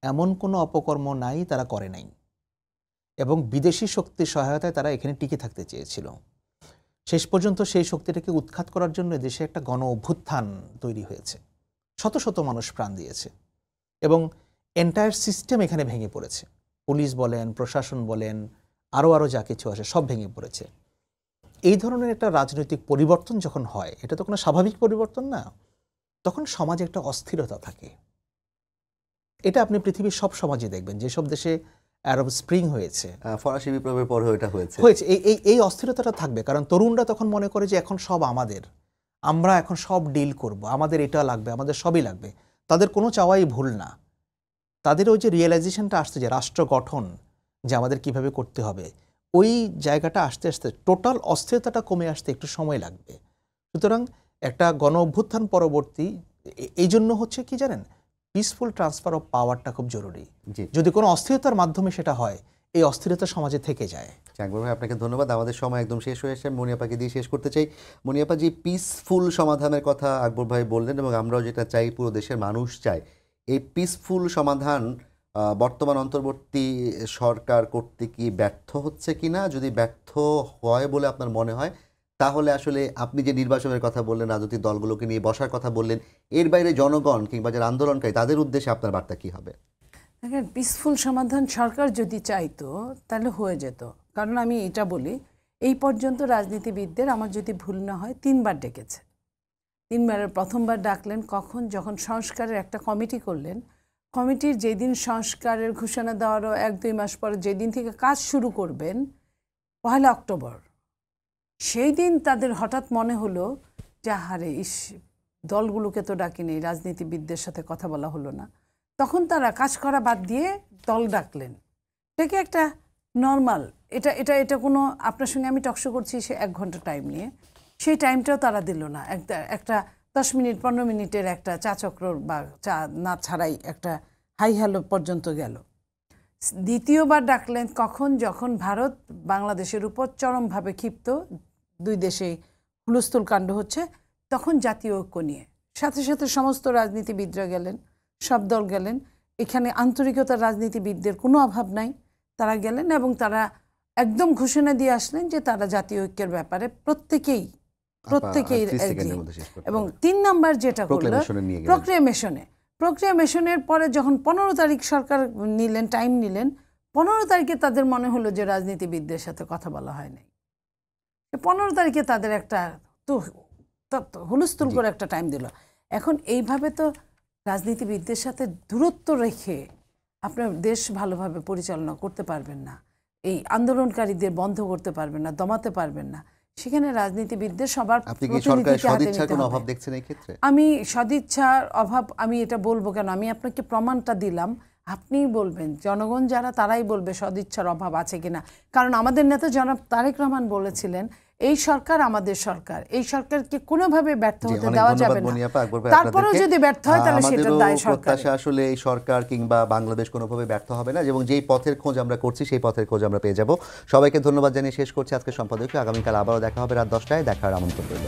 Speaker 3: এমন কোনো অপকর্ম নাই তারা করে নাই, এবং বিদেশি শক্তির সহায়তায় তারা এখানে টিকে থাকতে চেয়েছিল। শেষ পর্যন্ত সেই শক্তিটাকে উৎখাত করার জন্য দেশে একটা গণ অভ্যুত্থান তৈরি হয়েছে, শত শত মানুষ প্রাণ দিয়েছে, এবং এন্টায়ার সিস্টেম এখানে ভেঙে পড়েছে। পুলিশ বলেন, প্রশাসন বলেন, আরও যা কিছু আছে সব ভেঙে পড়েছে। এই ধরনের একটা রাজনৈতিক পরিবর্তন যখন হয়, এটা তো কোনো স্বাভাবিক পরিবর্তন না, তখন সমাজে একটা অস্থিরতা থাকে। এটা আপনি পৃথিবীর সব সমাজে দেখবেন, যেসব দেশে আরব স্প্রিং হয়েছে,
Speaker 1: ফরাসি বিপ্লবের পরে এটা হয়েছে,
Speaker 3: এই অস্থিরতাটা থাকবে, কারণ তরুণরা তখন মনে করে যে এখন সব আমাদের, আমরা এখন সব ডিল করব, আমাদের এটা লাগবে, আমাদের সবই লাগবে। তাদের কোনো চাওয়াই ভুল না, তাদের ওই যে রিয়েলাইজেশনটা আসছে যে রাষ্ট্র গঠন যে আমাদের কিভাবে করতে হবে, ওই জায়গাটা আস্তে আস্তে টোটাল অস্থিরতাটা কমে আসতে একটু সময় লাগবে। সুতরাং একটা গণ অভ্যুত্থান পরবর্তী এই জন্য হচ্ছে কি জানেন, পিসফুল ট্রান্সফার অফ পাওয়ারটা খুব জরুরি। যদি কোনো অস্থিরতার মাধ্যমে সেটা হয়, এই অস্থিরতা সমাজে থেকে যায়।
Speaker 1: আকবর ভাই, আপনাকে ধন্যবাদ। আমাদের সময় একদম শেষ হয়ে এসেছে, মনিয়াপাকে দিয়ে শেষ করতে চাই। মনিয়াপা, যে পিসফুল সমাধানের কথা আকবর ভাই বললেন এবং আমরাও যেটা চাই, পুরো দেশের মানুষ চায়, এই পিসফুল সমাধান বর্তমান অন্তর্বর্তী সরকার করতে কি ব্যর্থ হচ্ছে কিনা? যদি ব্যর্থ হয় বলে আপনার মনে হয়, তাহলে আসলে আপনি যে নির্বাচনের কথা বললেন, রাজনৈতিক দলগুলোকে নিয়ে বসার কথা বললেন, এর বাইরে জনগণ কিংবা যারা আন্দোলনকারী তাদের উদ্দেশ্যে আপনার বার্তা কি হবে?
Speaker 2: দেখেন, পিসফুল সমাধান সরকার যদি চাইতো তাহলে হয়ে যেত। কারণ আমি এটা বলি, এই পর্যন্ত রাজনীতিবিদদের, আমার যদি ভুল না হয়, 3বার ডেকেছে। 3বারের প্রথমবার ডাকলেন কখন, যখন সংস্কারের একটা কমিটি করলেন। কমিটির যেদিন সংস্কারের ঘোষণা দেওয়ারও 1-2 মাস পরে যেদিন থেকে কাজ শুরু করবেন, 1 অক্টোবর, সেই দিন তাদের হঠাৎ মনে হলো যে হারে দলগুলোকে তো ডাকিনি, রাজনীতিবিদদের সাথে কথা বলা হলো না। তখন তারা কাজ করা বাদ দিয়ে দল ডাকলেন। এটাকে একটা নর্মাল, এটা এটা এটা কোনো, আপনার সঙ্গে আমি টকশো করছি সে 1 ঘন্টা টাইম নিয়ে, সেই টাইমটাও তারা দিল না। একটা 10 মিনিট 15 মিনিটের একটা চা চক্র বা চা না ছাড়াই একটা হাই হ্যালো পর্যন্ত গেল। দ্বিতীয়বার ডাকলেন কখন, যখন ভারত বাংলাদেশের উপর চরমভাবে ক্ষিপ্ত, 2 দেশে হুলস্থুল কাণ্ড হচ্ছে, তখন জাতীয় ঐক্য নিয়ে সাথে সাথে সমস্ত রাজনীতিবিদরা গেলেন, সব দল গেলেন। এখানে আন্তরিকতার রাজনীতিবিদদের কোনো অভাব নাই, তারা গেলেন এবং তারা একদম ঘোষণা দিয়ে আসলেন যে তারা জাতীয় ঐক্যের ব্যাপারে প্রত্যেকেই এবং 3 নাম্বার যেটা করলো, প্রক্রিয়ামেশনের পরে যখন 15 তারিখ সরকার নিলেন, টাইম নিলেন, 15 তারিখে তাদের মনে হলো যে রাজনীতিবিদদের সাথে কথা বলা হয় নাই। 15 তারিখে তাদের একটা তো হুলস্থুল করে একটা টাইম দিল। এখন এইভাবে তো রাজনীতিবিদদের সাথে দূরত্ব রেখে আপনার দেশ ভালোভাবে পরিচালনা করতে পারবেন না, এই আন্দোলনকারীদের বন্ধ করতে পারবেন না, দমাতে পারবেন না। সেখানে রাজনীতিবিদদের সবার
Speaker 1: অভাব দেখছেন এই ক্ষেত্রে?
Speaker 2: আমি সদিচ্ছার অভাব আমি এটা বলবো কেন, আমি আপনাকে প্রমাণটা দিলাম, আপনিই বলবেন, জনগণ যারা তারাই বলবে সদিচ্ছার অভাব আছে কিনা। কারণ আমাদের নেতা জনাব তারেক রহমান বলেছিলেন, এই সরকার আমাদের সরকার, এই সরকারকে কোনোভাবে ব্যর্থ হতে দেওয়া যাবে না। তারপরেও যদি ব্যর্থ হয় তাহলে সেটা দায় সরকার।
Speaker 1: আসলে এই সরকার কিংবা বাংলাদেশ কোনোভাবে ব্যর্থ হবে না, এবং যেই পথের খোঁজ আমরা করছি সেই পথের খোঁজ আমরা পেয়ে যাব। সবাইকে ধন্যবাদ জানিয়ে শেষ করছি আজকে সম্পাদকীয়। আগামীকাল আবারও দেখা হবে রাত 10টায়, দেখার আমন্ত্রণ রইল।